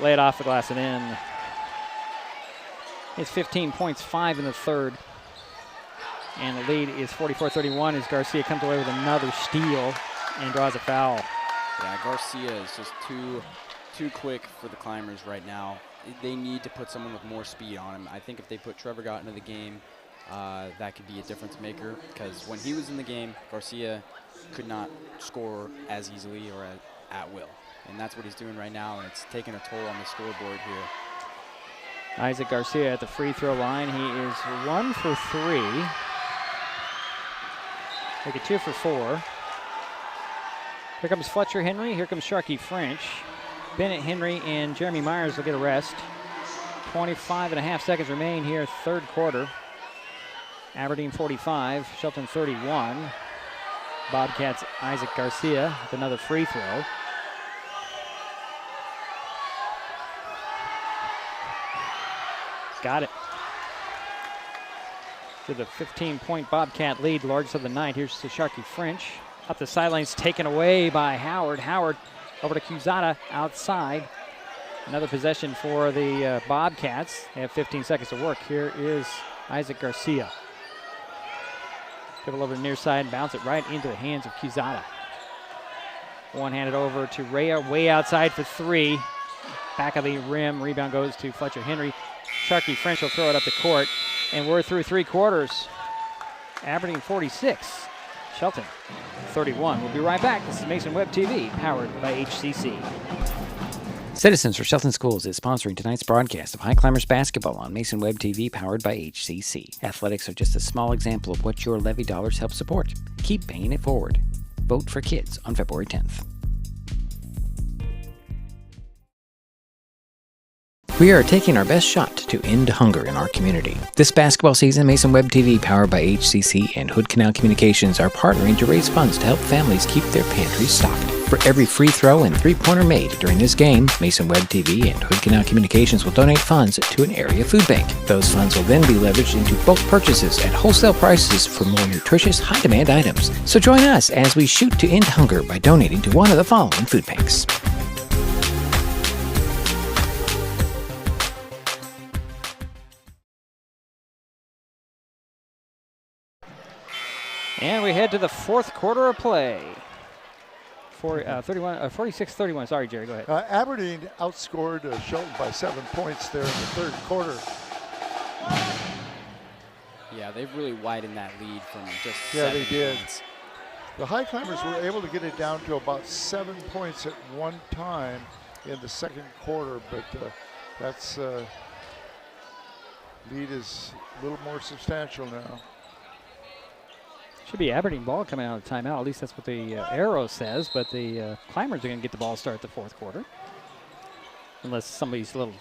Lay it off the glass and in. It's 15 points, 5 in the third. And the lead is 44-31 as Garcia comes away with another steal and draws a foul. Yeah, Garcia is just too quick for the Climbers right now. They need to put someone with more speed on him. I think if they put Trevor Gott into the game, that could be a difference maker, because when he was in the game, Garcia could not score as easily or at will. And that's what he's doing right now, and it's taking a toll on the scoreboard here. Isaac Garcia at the free throw line. He is 1 for 3. Make it 2 for 4. Here comes Fletcher Henry. Here comes Sharky French. Bennett Henry and Jeremy Myers will get a rest. 25.5 seconds remain here, third quarter. Aberdeen 45, Shelton 31. Bobcats Isaac Garcia with another free throw. Got it. To the 15-point Bobcat lead, largest of the night. Here's to Sharky French. Up the sidelines, taken away by Howard. Howard over to Quezada outside. Another possession for the Bobcats. They have 15 seconds to work. Here is Isaac Garcia. Dribble over the near side, bounce it right into the hands of Quezada. One-handed over to Rhea, way outside for 3. Back of the rim, rebound goes to Fletcher Henry. Sharky French will throw it up the court. And we're through 3 quarters. Aberdeen 46, Shelton 31. We'll be right back. This is Mason Web TV, powered by HCC. Citizens for Shelton Schools is sponsoring tonight's broadcast of Highclimbers basketball on Mason Web TV, powered by HCC. Athletics are just a small example of what your levy dollars help support. Keep paying it forward. Vote for kids on February 10th. We are taking our best shot to end hunger in our community. This basketball season, Mason Web TV, powered by HCC, and Hood Canal Communications are partnering to raise funds to help families keep their pantries stocked. For every free throw and three-pointer made during this game, Mason Web TV and Hood Canal Communications will donate funds to an area food bank. Those funds will then be leveraged into bulk purchases at wholesale prices for more nutritious, high-demand items. So join us as we shoot to end hunger by donating to one of the following food banks. And we head to the fourth quarter of play. 46-31. Sorry, Jerry, go ahead. Aberdeen outscored Shelton by 7 points there in the third quarter. Yeah, they've really widened that lead from just 7 they did. points. The Highclimbers were able to get it down to about 7 points at one time in the second quarter, but that's lead is a little more substantial now. Should be Aberdeen ball coming out of timeout. At least that's what the arrow says. But the Climbers are going to get the ball start the fourth quarter. Unless somebody's a little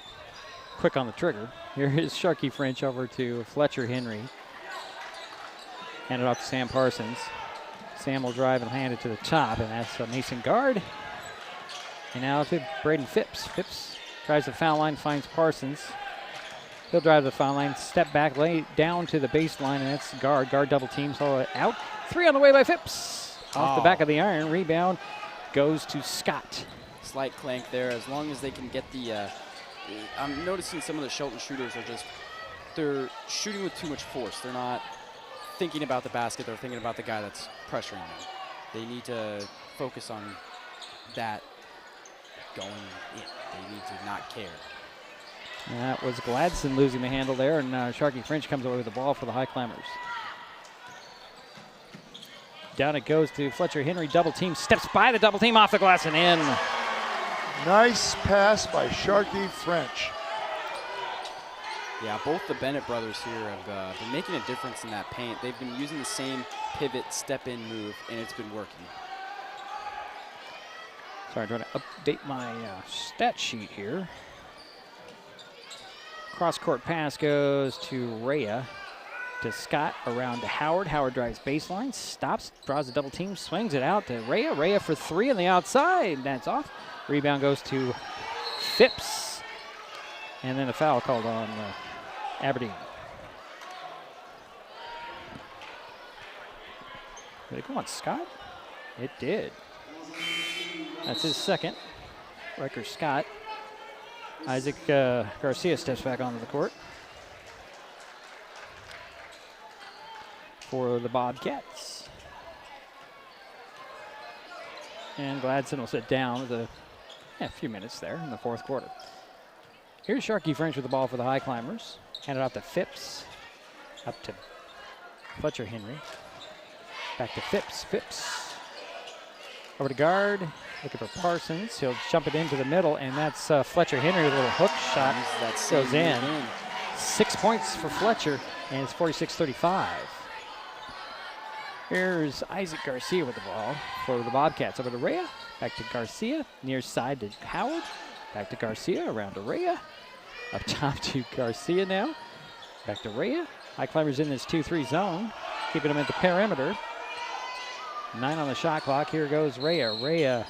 quick on the trigger. Here is Sharky French over to Fletcher Henry. Hand it off to Sam Parsons. Sam will drive and hand it to the top. And that's Mason Guard. And now to Braden Phipps. Phipps tries the foul line, finds Parsons. He'll drive the foul line, step back, lay down to the baseline, and that's Guard. Guard double teams, hold it out. 3 on the way by Phipps. Off the back of the iron. Rebound goes to Scott. Slight clank there. As long as they can get the I'm noticing some of the Shelton shooters are they're shooting with too much force. They're not thinking about the basket. They're thinking about the guy that's pressuring them. They need to focus on that going in. They need to not care. That was Gladson losing the handle there, and Sharky French comes away with the ball for the Highclimbers. Down it goes to Fletcher Henry, double team, steps by the double team, off the glass and in. Nice pass by Sharky French. Yeah, both the Bennett brothers here have been making a difference in that paint. They've been using the same pivot, step-in move, and it's been working. Sorry, I'm trying to update my stat sheet here. Cross-court pass goes to Rhea, to Scott, around to Howard. Howard drives baseline, stops, draws a double team, swings it out to Rhea. Rhea for 3 on the outside. That's off. Rebound goes to Phipps. And then a foul called on Aberdeen. Did it go on Scott? It did. That's his second. Riker Scott. Isaac Garcia steps back onto the court for the Bobcats. And Gladson will sit down with a few minutes there in the fourth quarter. Here's Sharky French with the ball for the Highclimbers. Handed off to Phipps. Up to Fletcher Henry. Back to Phipps. Phipps. Over to Guard. Looking for Parsons. He'll jump it into the middle, and that's Fletcher Henry with a little hook shot. That goes in. 6 points for Fletcher, and it's 46-35. Here's Isaac Garcia with the ball for the Bobcats. Over to Rhea. Back to Garcia. Near side to Howard. Back to Garcia. Around to Rhea. Up top to Garcia now. Back to Rhea. Highclimbers in this 2-3 zone. Keeping them at the perimeter. 9 on the shot clock. Here goes Rhea. Rhea.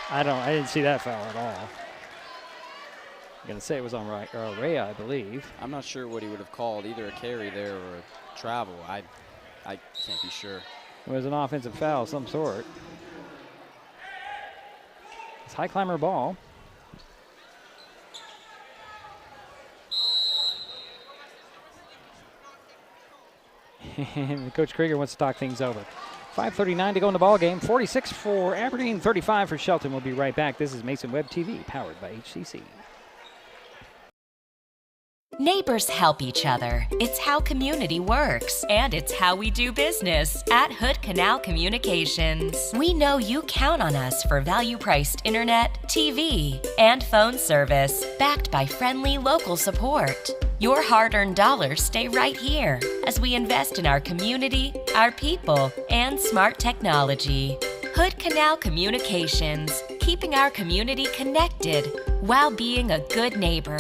I didn't see that foul at all. I'm going to say it was on Rhea, I believe. I'm not sure what he would have called, either a carry there or a travel. I can't be sure. It was an offensive foul of some sort. It's Highclimber ball. And Coach Krieger wants to talk things over. 5:39 to go in the ball game. 46 for Aberdeen, 35 for Shelton. We'll be right back. This is Mason Web TV, powered by HCC. Neighbors help each other. It's how community works, and it's how we do business at Hood Canal Communications. We know you count on us for value-priced internet, TV, and phone service, backed by friendly local support. Your hard-earned dollars stay right here as we invest in our community, our people, and smart technology. Hood Canal Communications, keeping our community connected while being a good neighbor.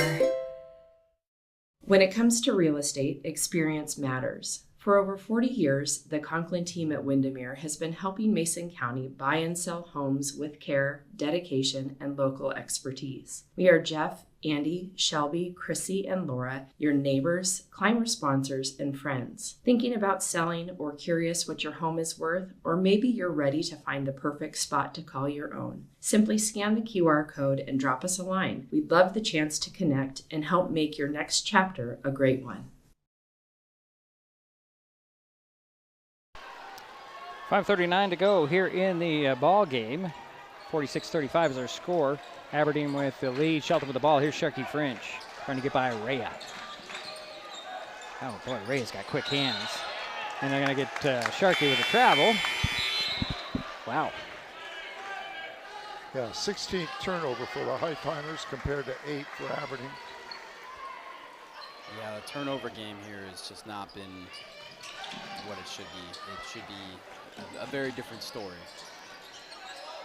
When it comes to real estate, experience matters. For over 40 years, the Conklin team at Windermere has been helping Mason County buy and sell homes with care, dedication, and local expertise. We are Jeff, Andy, Shelby, Chrissy, and Laura, your neighbors, climber sponsors, and friends. Thinking about selling or curious what your home is worth, or maybe you're ready to find the perfect spot to call your own. Simply scan the QR code and drop us a line. We'd love the chance to connect and help make your next chapter a great one. 5:39 to go here in the ball game. 46-35 is our score. Aberdeen with the lead. Shelton with the ball. Here's Sharky French trying to get by Rhea. Oh boy, Rhea's got quick hands. And they're going to get Sharky with the travel. Wow. Yeah, 16th turnover for the Highclimbers compared to 8 for Aberdeen. Yeah, the turnover game here has just not been what it should be. It should be a very different story.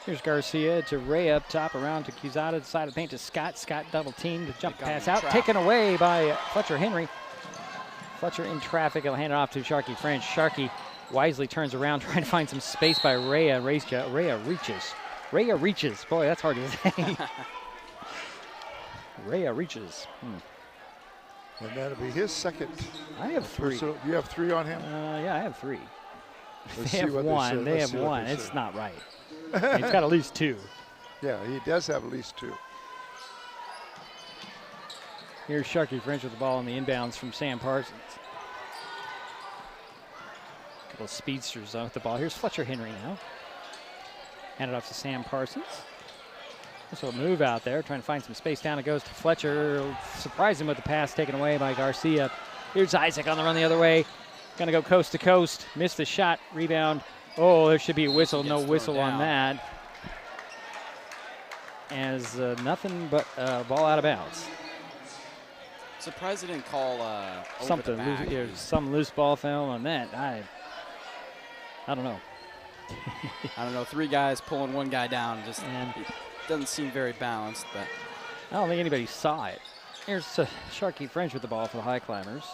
Here's Garcia to Ray up top, around to Cusada, the side of the paint to Scott. Scott double teamed, the jump pass out, taken away by Fletcher Henry. Fletcher in traffic, he'll hand it off to Sharky French. Sharky wisely turns around, trying to find some space by Rhea. Rhea reaches. Rhea reaches. Boy, that's hard to say. Rhea reaches. And that'll be his second. I have 3. So you have 3 on him? Yeah, I have 3. Let's they have 1. They have 1. It's not right. He's got at least 2. Yeah, he does have at least 2. Here's Sharky French with the ball on the inbounds from Sam Parsons. A couple of speedsters with the ball. Here's Fletcher Henry now. Hand it off to Sam Parsons. So a move out there, trying to find some space down. It goes to Fletcher. Surprised him with the pass taken away by Garcia. Here's Isaac on the run the other way. Going to go coast to coast. Missed the shot. Rebound. Oh, there should be a whistle. No whistle on that. As nothing but ball out of bounds. Surprised they didn't call something. Some loose ball foul on that. I don't know. I don't know. 3 guys pulling 1 guy down. Just it doesn't seem very balanced, but I don't think anybody saw it. Here's Sharky French with the ball for the Highclimbers.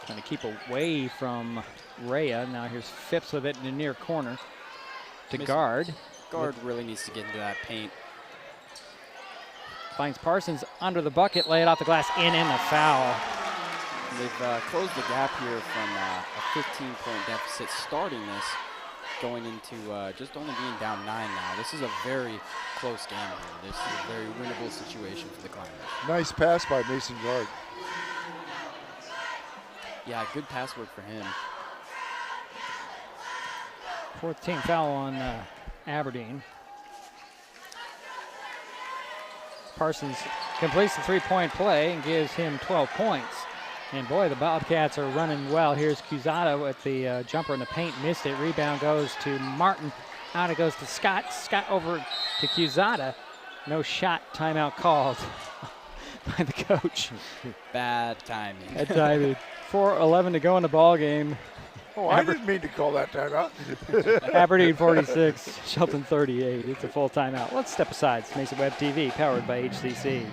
Trying to keep away from Rhea. Now here's Phipps with it in the near corner to guard. Guard really needs to get into that paint. Finds Parsons under the bucket, lay it off the glass, in and the foul. They've closed the gap here from a 15-point deficit starting this, going into just only being down 9 now. This is a very close game here. This is a very winnable situation for the Climbers. Nice pass by Mason Guard. Yeah, good pass work for him. 4th team foul on Aberdeen. Parsons completes the 3-point play and gives him 12 points. And boy, the Bobcats are running well. Here's Cusada with the jumper in the paint, missed it. Rebound goes to Martin. Out it goes to Scott. Scott over to Cusada. No shot, timeout called by the coach. Bad timing. Bad timing. 4:11 to go in the ball game. Oh, I didn't mean to call that timeout. Aberdeen 46, Shelton 38. It's a full timeout. Let's step aside. It's Mason Web TV, powered by HCC.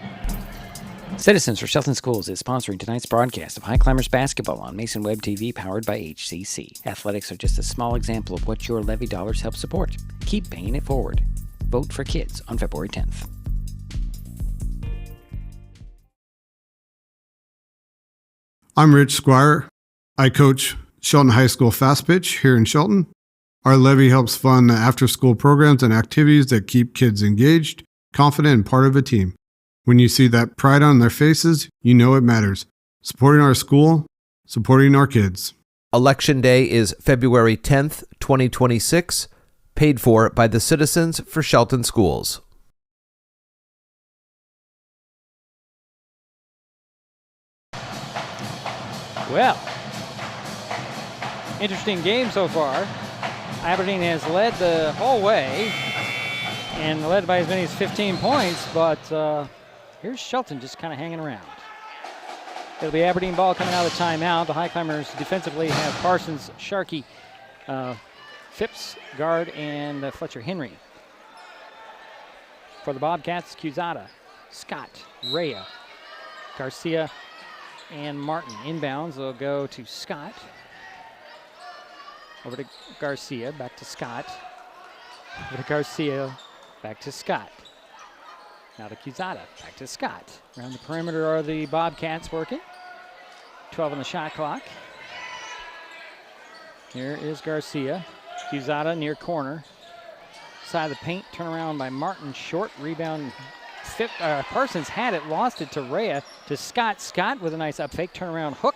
Citizens for Shelton Schools is sponsoring tonight's broadcast of Highclimbers basketball on Mason Web TV, powered by HCC. Athletics are just a small example of what your levy dollars help support. Keep paying it forward. Vote for kids on February 10th. I'm Rich Squire. I coach Shelton High School Fast Pitch here in Shelton. Our levy helps fund the after-school programs and activities that keep kids engaged, confident, and part of a team. When you see that pride on their faces, you know it matters. Supporting our school, supporting our kids. Election Day is February 10th, 2026, paid for by the Citizens for Shelton Schools. Well, interesting game so far. Aberdeen has led the whole way and led by as many as 15 points, but here's Shelton just kind of hanging around. It'll be Aberdeen ball coming out of the timeout. The Highclimbers defensively have Parsons, Sharky, Phipps, guard, and Fletcher Henry. For the Bobcats, Cusada, Scott, Rhea, Garcia, and Martin. Inbounds will go to Scott. Over to Garcia, back to Scott. Over to Garcia, back to Scott. Now to Quezada, back to Scott. Around the perimeter are the Bobcats working. 12 on the shot clock. Here is Garcia. Quezada near corner. Side of the paint, turnaround by Martin, short, rebound. Parsons had it, lost it to Rhea, to Scott. Scott with a nice up fake, turnaround hook.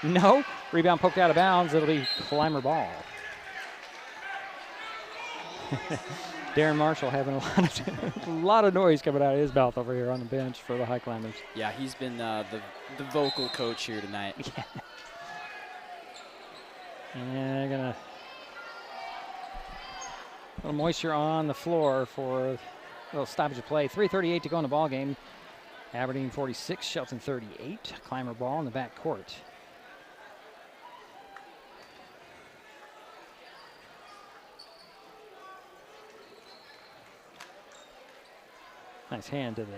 No, rebound poked out of bounds. It'll be Climber ball. Darren Marshall having a lot of noise coming out of his mouth over here on the bench for the Highclimbers. Yeah, he's been the vocal coach here tonight. Yeah. And they're gonna a little moisture on the floor for a little stoppage of play. 3:38 to go in the ball game. Aberdeen 46, Shelton 38. Climber ball in the back court. Nice hand to the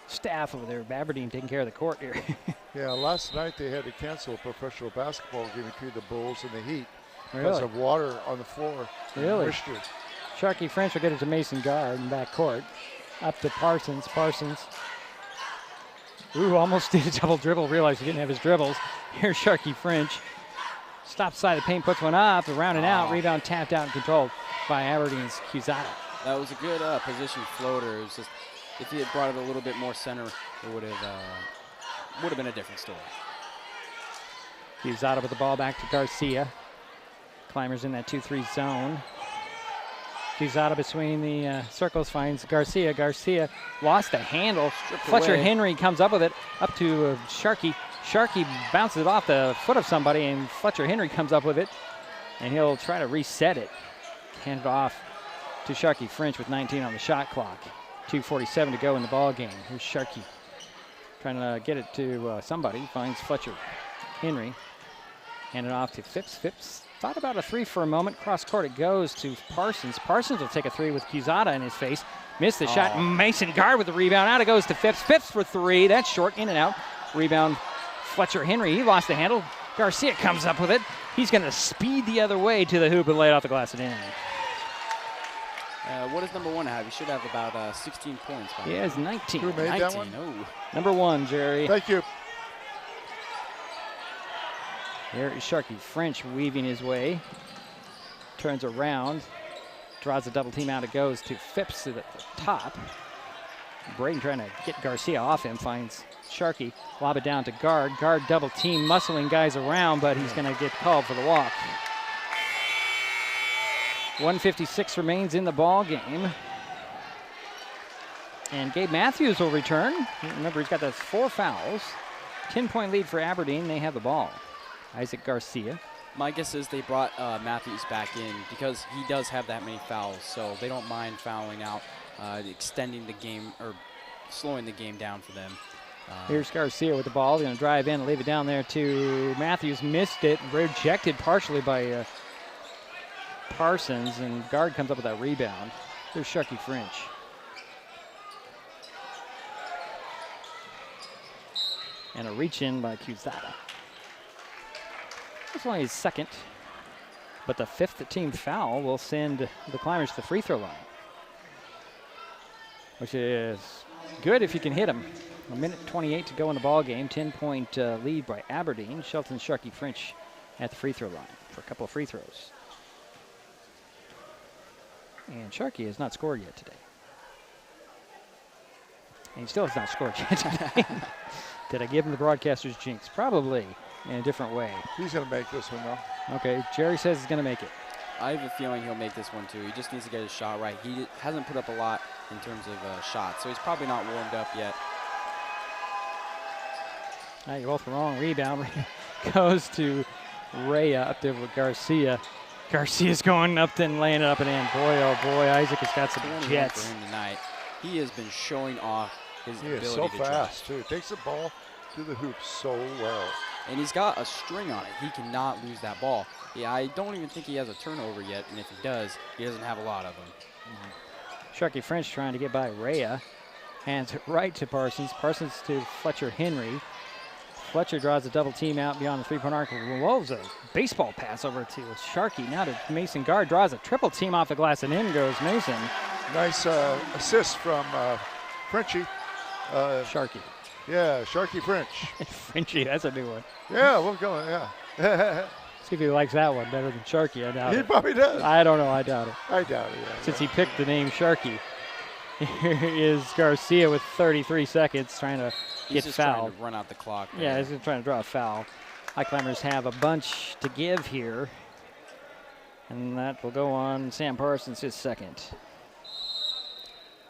staff over there of Aberdeen taking care of the court here. Yeah, last night they had to cancel a professional basketball game between the Bulls and the Heat because Really? of water on the floor. Really? Moisture. Sharkey French will get it to Mason Guard in back court. Up to Parsons. Parsons. Ooh, almost did a double dribble. Realized he didn't have his dribbles. Here's Sharkey French. Stops side of the paint, puts one up, around and out. Rebound tapped out and controlled by Aberdeen's Quezada. That was a good position floater. It was just, if he had brought it a little bit more center, it would have been a different story. Quezada with the ball back to Garcia. Climbers in that 2-3 zone. Quezada between the circles finds Garcia. Garcia lost the handle. Fletcher away. Henry comes up with it, up to Sharkey. Sharkey bounces it off the foot of somebody, and Fletcher Henry comes up with it, and he'll try to reset it. Hand it off to Sharkey French with 19 on the shot clock. 2:47 to go in the ball game. Here's Sharkey trying to get it to somebody. Finds Fletcher Henry. Hand it off to Phipps. Phipps thought about a three for a moment. Cross court it goes to Parsons. Parsons will take a three with Quezada in his face. Missed the shot. Mason Guard with the rebound. Out it goes to Phipps. Phipps for three. That's short. In and out. Rebound Fletcher Henry. He lost the handle. Garcia comes up with it. He's going to speed the other way to the hoop and lay it off the glass and in. What does number one have? He should have about 16 points. He has 19. Who made that one? Oh. Number one, Jerry. Thank you. There is Sharkey French weaving his way. Turns around. Draws a double team out. It goes to Phipps at the top. Braden trying to get Garcia off him. Finds Sharkey. Lob it down to Guard. Guard double team, muscling guys around, but he's going to get called for the walk. 1:56 remains in the ball game. And Gabe Matthews will return. Remember, he's got those 4 fouls. 10-point lead for Aberdeen. They have the ball. Isaac Garcia. My guess is they brought Matthews back in because he does have that many fouls, so they don't mind fouling out, extending the game or slowing the game down for them. Here's Garcia with the ball. Going to drive in and leave it down there to Matthews. Missed it. Rejected partially by Parsons, and Guard comes up with that rebound. Here's Sharkey French. And a reach in by Quezada. That's only his second, but the 5th team foul will send the Climbers to the free throw line, which is good if you can hit them. 1:28 to go in the ball game. 10-point lead by Aberdeen. Shelton Sharkey French at the free throw line for a couple of free throws. And Sharkey has not scored yet today. And he still has not scored yet today. Did I give him the broadcaster's jinx? Probably, in a different way. He's going to make this one, though. Okay, Jerry says he's going to make it. I have a feeling he'll make this one, too. He just needs to get his shot right. He hasn't put up a lot in terms of shots, so he's probably not warmed up yet. You're both wrong. Rebound goes to Rhea up there with Garcia. Garcia's going up and laying it up and in. Boy, oh boy, Isaac has got some jets. For him tonight. He has been showing off his ability so to fast, drive. too. Takes the ball to the hoop so well. And he's got a string on it. He cannot lose that ball. Yeah, I don't even think he has a turnover yet, and if he does, he doesn't have a lot of them. Sharkey French trying to get by Rhea. Hands it right to Parsons. Parsons to Fletcher Henry. Fletcher draws a double team out beyond the three-point arc. Wolves a baseball pass over to Sharkey. Now to Mason Guard, draws a triple team off the glass, and in goes Mason. Nice assist from Frenchie. Sharkey. Yeah, Sharkey French. Frenchie, that's a new one. Yeah, we'll go, yeah. See if he likes that one better than Sharkey. I doubt it. He probably does. I don't know. I doubt it. I doubt it, yeah. Since he picked the name Sharkey. Here is Garcia with 33 seconds trying to get fouled. Trying to run out the clock. Yeah, he's trying to draw a foul. Highclimbers have a bunch to give here. And that will go on Sam Parsons, his second.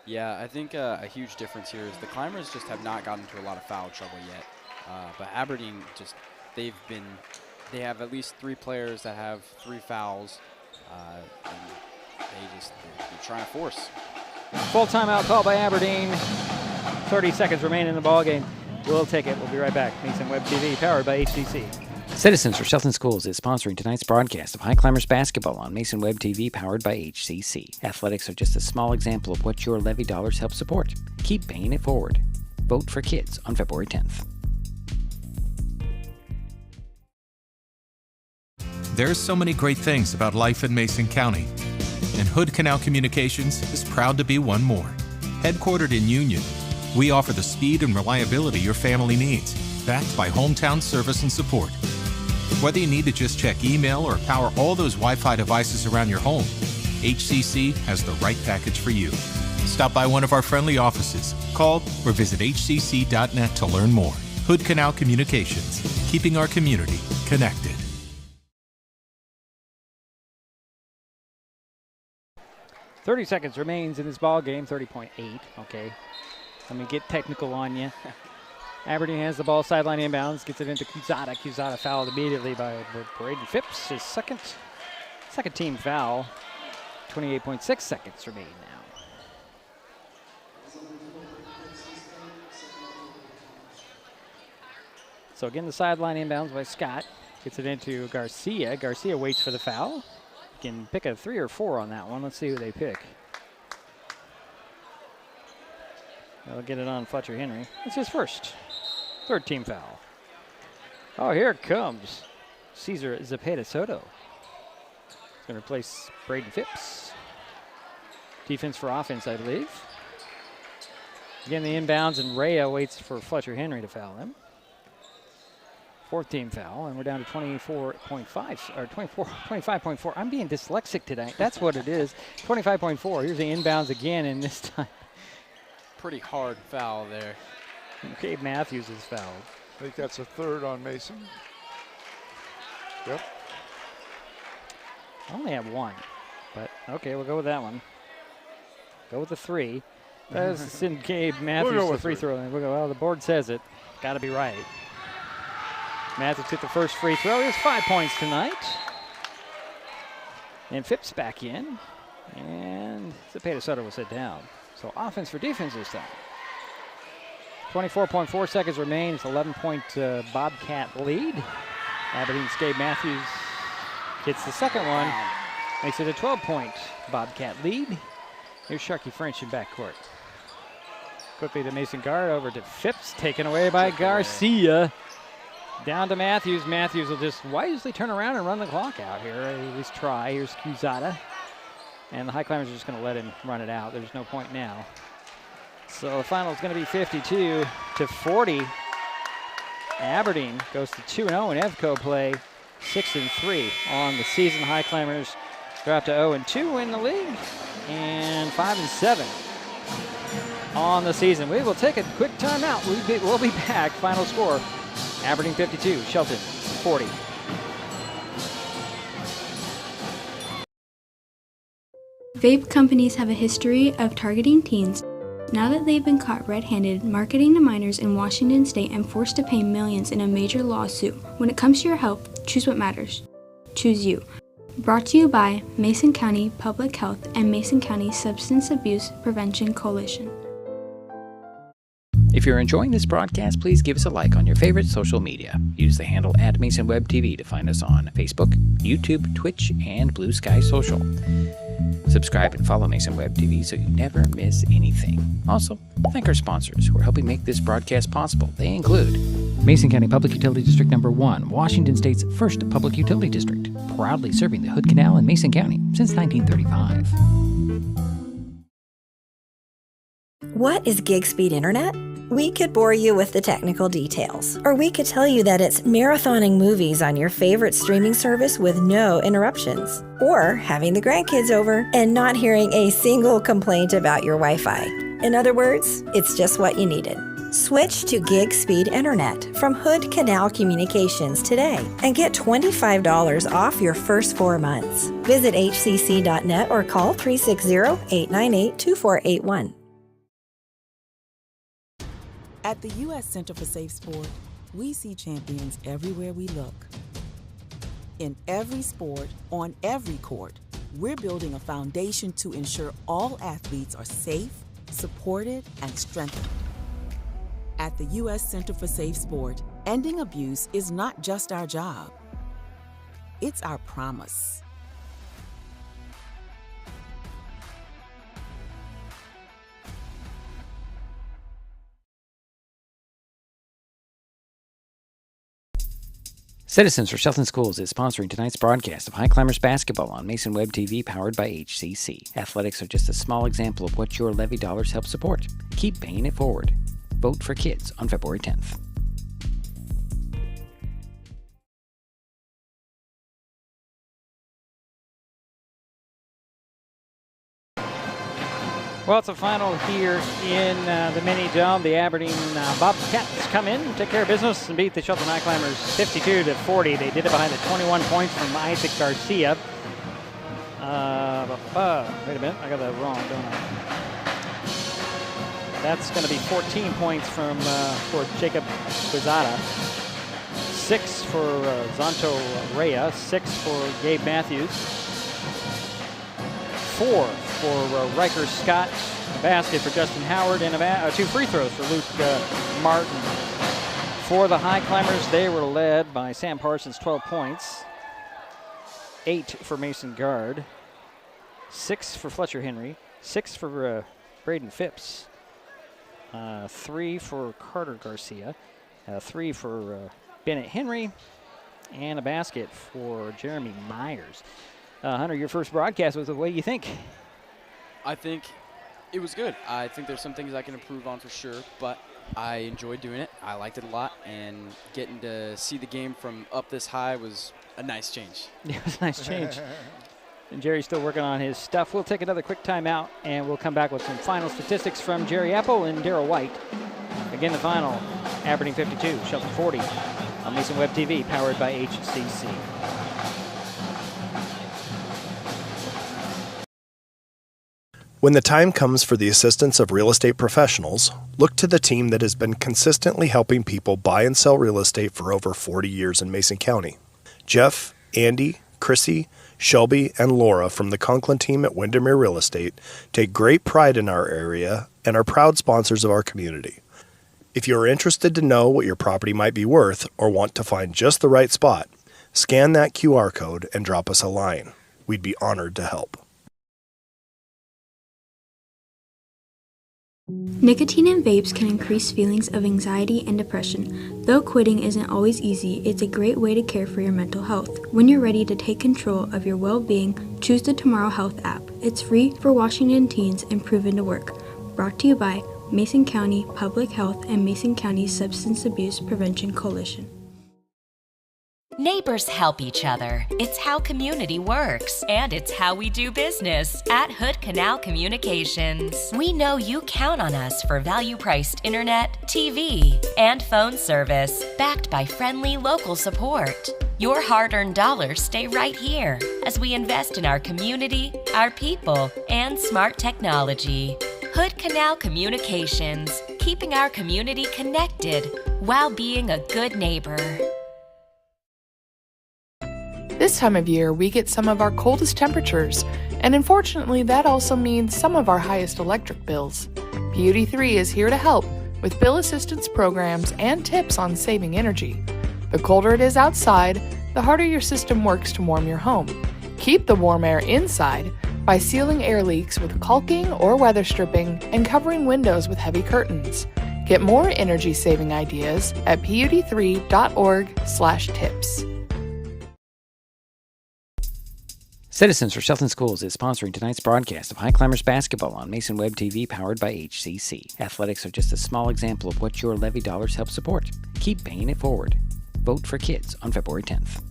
Yeah, I think a huge difference here is the Climbers just have not gotten into a lot of foul trouble yet. But Aberdeen they have at least 3 players that have 3 fouls. And they're trying to force. Full timeout call by Aberdeen. 30 seconds remain in the ball game. We'll take it. We'll be right back. Mason Web TV, powered by HCC. Citizens for Shelton Schools is sponsoring tonight's broadcast of Highclimbers basketball on Mason Web TV, powered by HCC. Athletics are just a small example of what your levy dollars help support. Keep paying it forward. Vote for kids on February 10th. There's so many great things about life in Mason County, and Hood Canal Communications is proud to be one more. Headquartered in Union, we offer the speed and reliability your family needs, backed by hometown service and support. Whether you need to just check email or power all those Wi-Fi devices around your home, HCC has the right package for you. Stop by one of our friendly offices, call or visit hcc.net to learn more. Hood Canal Communications, keeping our community connected. 30 seconds remains in this ball game. 30.8. Okay. Let me get technical on you. Aberdeen has the ball, sideline inbounds, gets it into Cusada. Cusada fouled immediately by Braden Phipps. His second team foul. 28.6 seconds remain now. So again, the sideline inbounds by Scott. Gets it into Garcia. Garcia waits for the foul. Can pick a 3 or 4 on that one. Let's see who they pick. They'll get it on Fletcher Henry. It's his first. Third team foul. Oh, here it comes. Cesar Zepeda Soto. He's going to replace Braden Phipps. Defense for offense, I believe. Again, the inbounds, and Rhea waits for Fletcher Henry to foul him. Fourth team foul, and we're down to 24.5, or 25.4. I'm being dyslexic today. That's what it is. 25.4. Here's the inbounds again, and this time. Pretty hard foul there. Gabe Matthews is fouled. I think that's a third on Mason. Yep. I only have 1, but okay, we'll go with that one. Go with the 3. That's send Gabe Matthews the free throw. We'll go, well, the board says it. Got to be right. Matthews hit the first free throw. He has 5 points tonight. And Phipps back in. And Zepeda Soto will sit down. So offense for defense this time. 24.4 seconds remain. It's 11-point Bobcat lead. Aberdeen's Gabe Matthews gets the second one. Makes it a 12-point Bobcat lead. Here's Sharkey French in backcourt. Quickly to Mason Guard, over to Phipps, taken away by Garcia. Down to Matthews. Matthews will just wisely turn around and run the clock out here. At least try. Here's Cusada. And the Highclimbers are just going to let him run it out. There's no point now. So the final is going to be 52-40. Aberdeen goes to 2-0 in EVCO play. 6-3 on the season. Highclimbers drop to 0-2 in the league. And 5-7 on the season. We will take a quick timeout. We'll be back. Final score. Aberdeen 52, Shelton 40. Vape companies have a history of targeting teens. Now that they've been caught red-handed marketing to minors in Washington state and forced to pay millions in a major lawsuit, when it comes to your health, choose what matters. Choose you. Brought to you by Mason County Public Health and Mason County Substance Abuse Prevention Coalition. If you're enjoying this broadcast, please give us a like on your favorite social media. Use the handle @MasonWebTV to find us on Facebook, YouTube, Twitch, and Blue Sky Social. Subscribe and follow Mason Web TV so you never miss anything. Also, thank our sponsors who are helping make this broadcast possible. They include Mason County Public Utility District Number 1, Washington State's first public utility district, proudly serving the Hood Canal in Mason County since 1935. What is gig speed internet? We could bore you with the technical details, or we could tell you that it's marathoning movies on your favorite streaming service with no interruptions, or having the grandkids over and not hearing a single complaint about your Wi-Fi. In other words, it's just what you needed. Switch to gig speed internet from Hood Canal Communications today and get $25 off your first 4 months. Visit hcc.net or call 360-898-2481. At the U.S. Center for Safe Sport, we see champions everywhere we look. In every sport, on every court, we're building a foundation to ensure all athletes are safe, supported, and strengthened. At the U.S. Center for Safe Sport, ending abuse is not just our job. It's our promise. Citizens for Shelton Schools is sponsoring tonight's broadcast of Highclimbers basketball on Mason Web TV, powered by HCC. Athletics are just a small example of what your levy dollars help support. Keep paying it forward. Vote for kids on February 10th. Well, it's a final here in the mini dome. The Aberdeen Bobcats come in, take care of business, and beat the Shelton Highclimbers 52-40. They did it behind the 21 points from Isaac Garcia. Wait a minute, I got that wrong, don't I? That's going to be 14 points from for Jacob Quezada, 6 for Zonto Rea, 6 for Gabe Matthews, 4 for Riker Scott, a basket for Justin Howard, and 2 free throws for Luke Martin. For the Highclimbers, they were led by Sam Parsons, 12 points, 8 for Mason Guard, 6 for Fletcher Henry, 6 for Braden Phipps, 3 for Carter Garcia, 3 for Bennett Henry, and a basket for Jeremy Myers. Hunter, your first broadcast was, what do you think? I think it was good. I think there's some things I can improve on for sure, but I enjoyed doing it. I liked it a lot, and getting to see the game from up this high was a nice change. It was a nice change. And Jerry's still working on his stuff. We'll take another quick timeout, and we'll come back with some final statistics from Jerry Apple and Darryl White. Again, the final, Aberdeen 52, Shelton 40 on Mason Web TV, powered by HCC. When the time comes for the assistance of real estate professionals, look to the team that has been consistently helping people buy and sell real estate for over 40 years in Mason County. Jeff, Andy, Chrissy, Shelby, and Laura from the Conklin team at Windermere Real Estate take great pride in our area and are proud sponsors of our community. If you are interested to know what your property might be worth or want to find just the right spot, scan that QR code and drop us a line. We'd be honored to help. Nicotine in vapes can increase feelings of anxiety and depression. Though quitting isn't always easy, it's a great way to care for your mental health. When you're ready to take control of your well-being, choose the Tomorrow Health app. It's free for Washington teens and proven to work. Brought to you by Mason County Public Health and Mason County Substance Abuse Prevention Coalition. Neighbors help each other. It's how community works, and it's how we do business at Hood Canal Communications. We know you count on us for value-priced internet, TV, and phone service, backed by friendly local support. Your hard-earned dollars stay right here as we invest in our community, our people, and smart technology. Hood Canal Communications, keeping our community connected while being a good neighbor. This time of year, we get some of our coldest temperatures, and unfortunately, that also means some of our highest electric bills. Beauty 3 is here to help with bill assistance programs and tips on saving energy. The colder it is outside, the harder your system works to warm your home. Keep the warm air inside by sealing air leaks with caulking or weather stripping and covering windows with heavy curtains. Get more energy-saving ideas at pud3.org/tips. Citizens for Shelton Schools is sponsoring tonight's broadcast of Highclimbers basketball on Mason Web TV, powered by HCC. Athletics are just a small example of what your levy dollars help support. Keep paying it forward. Vote for kids on February 10th.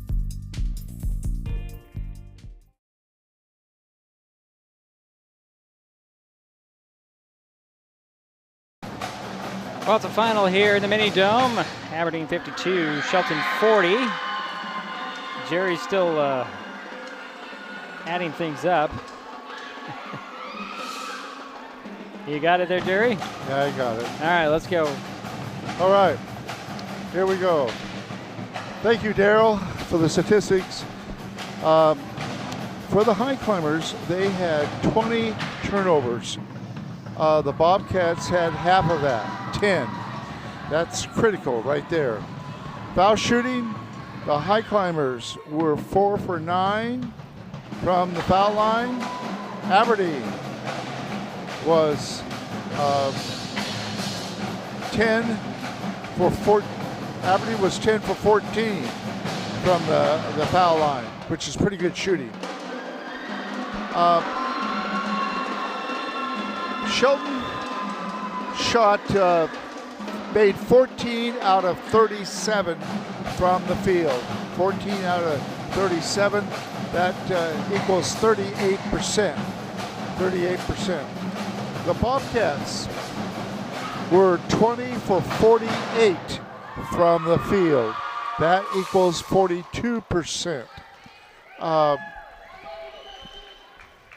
Well, it's a final here in the Mini Dome. Aberdeen 52, Shelton 40. Jerry's still adding things up. You got it there, Jerry? Yeah, I got it. All right, let's go. All right, here we go. Thank you, Daryl, for the statistics. For the Highclimbers, they had 20 turnovers. The Bobcats had half of that, 10. That's critical right there. Foul shooting, the Highclimbers were 4 for 9 from the foul line. Aberdeen was 10 for 14. Aberdeen was 10 for 14 from the foul line, which is pretty good shooting. Shelton made 14 out of 37 from the field. 14 out of 37, that equals 38%. 38%. The Bobcats were 20 for 48 from the field. That equals 42%.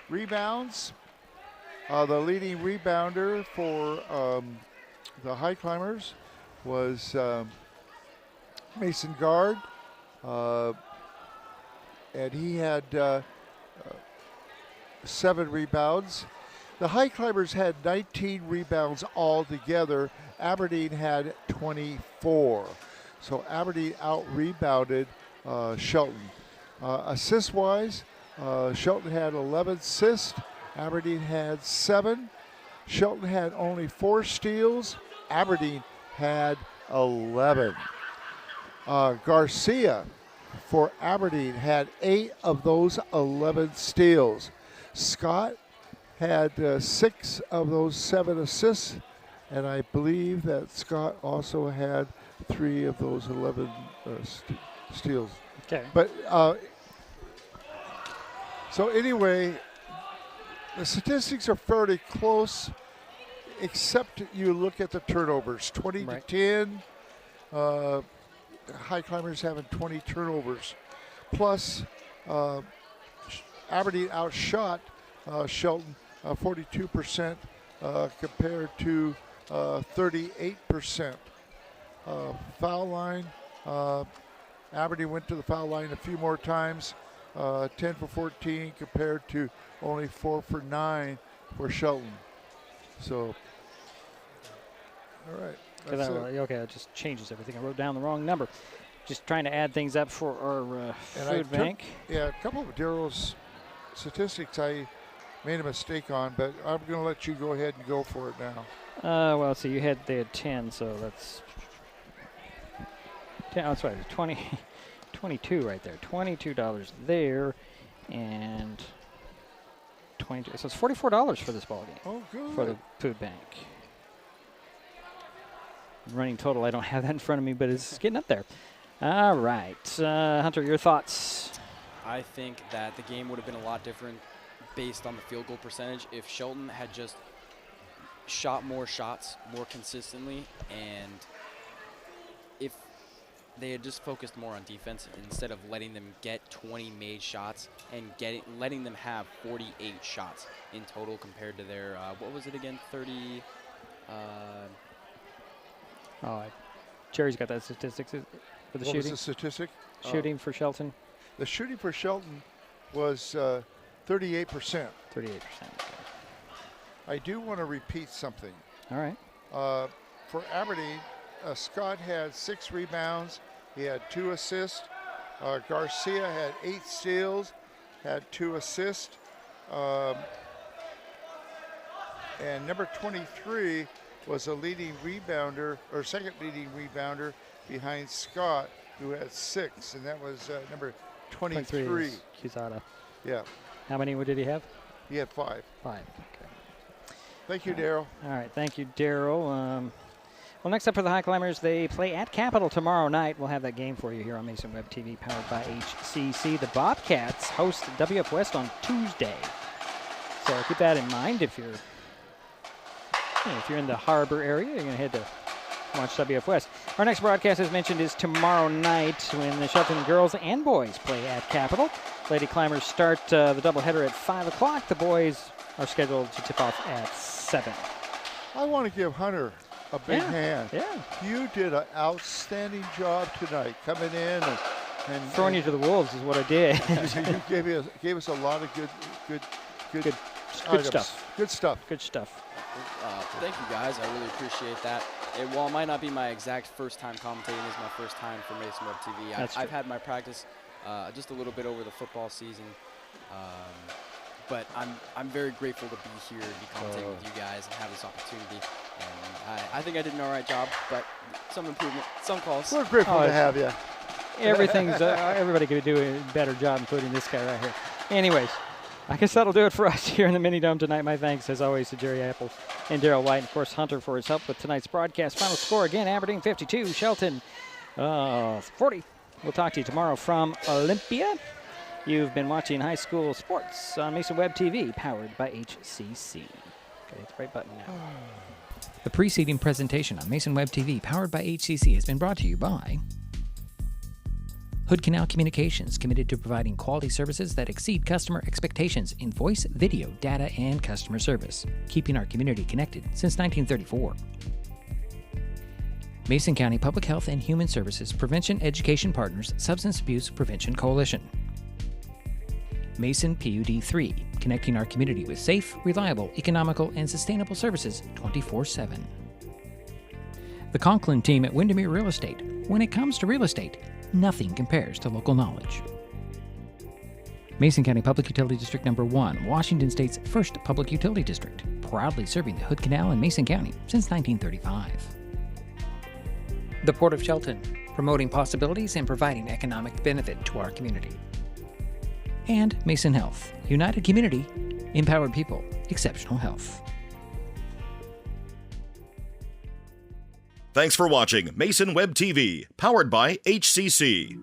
Rebounds. The leading rebounder for the Highclimbers was Mason Guard, and he had 7 rebounds. The Highclimbers had 19 rebounds altogether. Aberdeen had 24. So Aberdeen out-rebounded Shelton. Assist-wise, Shelton had 11 assists. Aberdeen had 7. Shelton had only 4 steals. Aberdeen had 11. Garcia for Aberdeen had 8 of those 11 steals. Scott had 6 of those 7 assists, and I believe that Scott also had 3 of those 11 steals. Okay. But so anyway, the statistics are fairly close, except you look at the turnovers. 20 to 10. Highclimbers having 20 turnovers. Plus, Aberdeen outshot Shelton 42% compared to 38%. Foul line, Aberdeen went to the foul line a few more times. 10 for 14 compared to only 4 for 9 for Shelton. So, all right. Okay, it just changes everything. I wrote down the wrong number. Just trying to add things up for our food bank. Yeah, a couple of Daryl's statistics I made a mistake on, but I'm going to let you go ahead and go for it now. Well, so they had 10, so that's 10. Oh, that's right. 22 right there. $22 there, and 22. So it's $44 for this ball game. Oh, good. For the food bank. Running total, I don't have that in front of me, but it's getting up there. All right, Hunter, your thoughts? I think that the game would have been a lot different based on the field goal percentage if Shelton had just shot more shots more consistently, and if they had just focused more on defense instead of letting them get 20 made shots and letting them have 48 shots in total compared to their, what was it again, 30? Jerry's got that statistics for the shooting. What was the statistic? Shooting for Shelton. The shooting for Shelton was 38%. 38%. I do want to repeat something. All right. For Aberdeen, Scott had 6 rebounds. He had 2 assists. Garcia had 8 steals, had 2 assists. And number 23, was a leading rebounder, or second leading rebounder, behind Scott, who had 6, and that was number 23. Quezada. Yeah. How many did he have? He had 5. 5. Okay. Thank you, Daryl. All right. Thank you, Daryl. Well, next up for the Highclimbers, they play at Capitol tomorrow night. We'll have that game for you here on Mason Web TV, powered by HCC. The Bobcats host WF West on Tuesday. So keep that in mind if you're in the Harbor area. You're going to head to watch WF West. Our next broadcast, as mentioned, is tomorrow night when the Shelton girls and boys play at Capitol. Lady Climbers start the doubleheader at 5 o'clock. The boys are scheduled to tip off at 7. I want to give Hunter a big hand. Yeah. You did an outstanding job tonight, coming in and throwing you to the wolves is what I did. you gave us a lot of good stuff. Good stuff. Good stuff. Thank you, guys. I really appreciate that. While it might not be my exact first time commentating, this is my first time for Mason Web TV. I've had my practice just a little bit over the football season, but I'm very grateful to be here and be commentating with you guys and have this opportunity. And I think I did an all right job, but some improvement, some calls. We're grateful to have you. Everybody could do a better job, including this guy right here. Anyways, I guess that'll do it for us here in the Mini Dome tonight. My thanks, as always, to Jerry Apple and Daryl White, and of course Hunter for his help with tonight's broadcast. Final score again: Aberdeen 52, Shelton 40. We'll talk to you tomorrow from Olympia. You've been watching High School Sports on Mason Web TV, powered by HCC. Okay, hit the right button now. The preceding presentation on Mason Web TV, powered by HCC, has been brought to you by Hood Canal Communications, committed to providing quality services that exceed customer expectations in voice, video, data, and customer service, keeping our community connected since 1934. Mason County Public Health and Human Services Prevention Education Partners Substance Abuse Prevention Coalition. Mason PUD 3, connecting our community with safe, reliable, economical, and sustainable services 24/7. The Conklin team at Windermere Real Estate. When it comes to real estate, nothing compares to local knowledge. Mason County Public Utility District Number 1, Washington State's first public utility district, proudly serving the Hood Canal in Mason County since 1935. The Port of Shelton, promoting possibilities and providing economic benefit to our community. And Mason Health, united community, empowered people, exceptional health. Thanks for watching Mason Web TV, powered by HCC.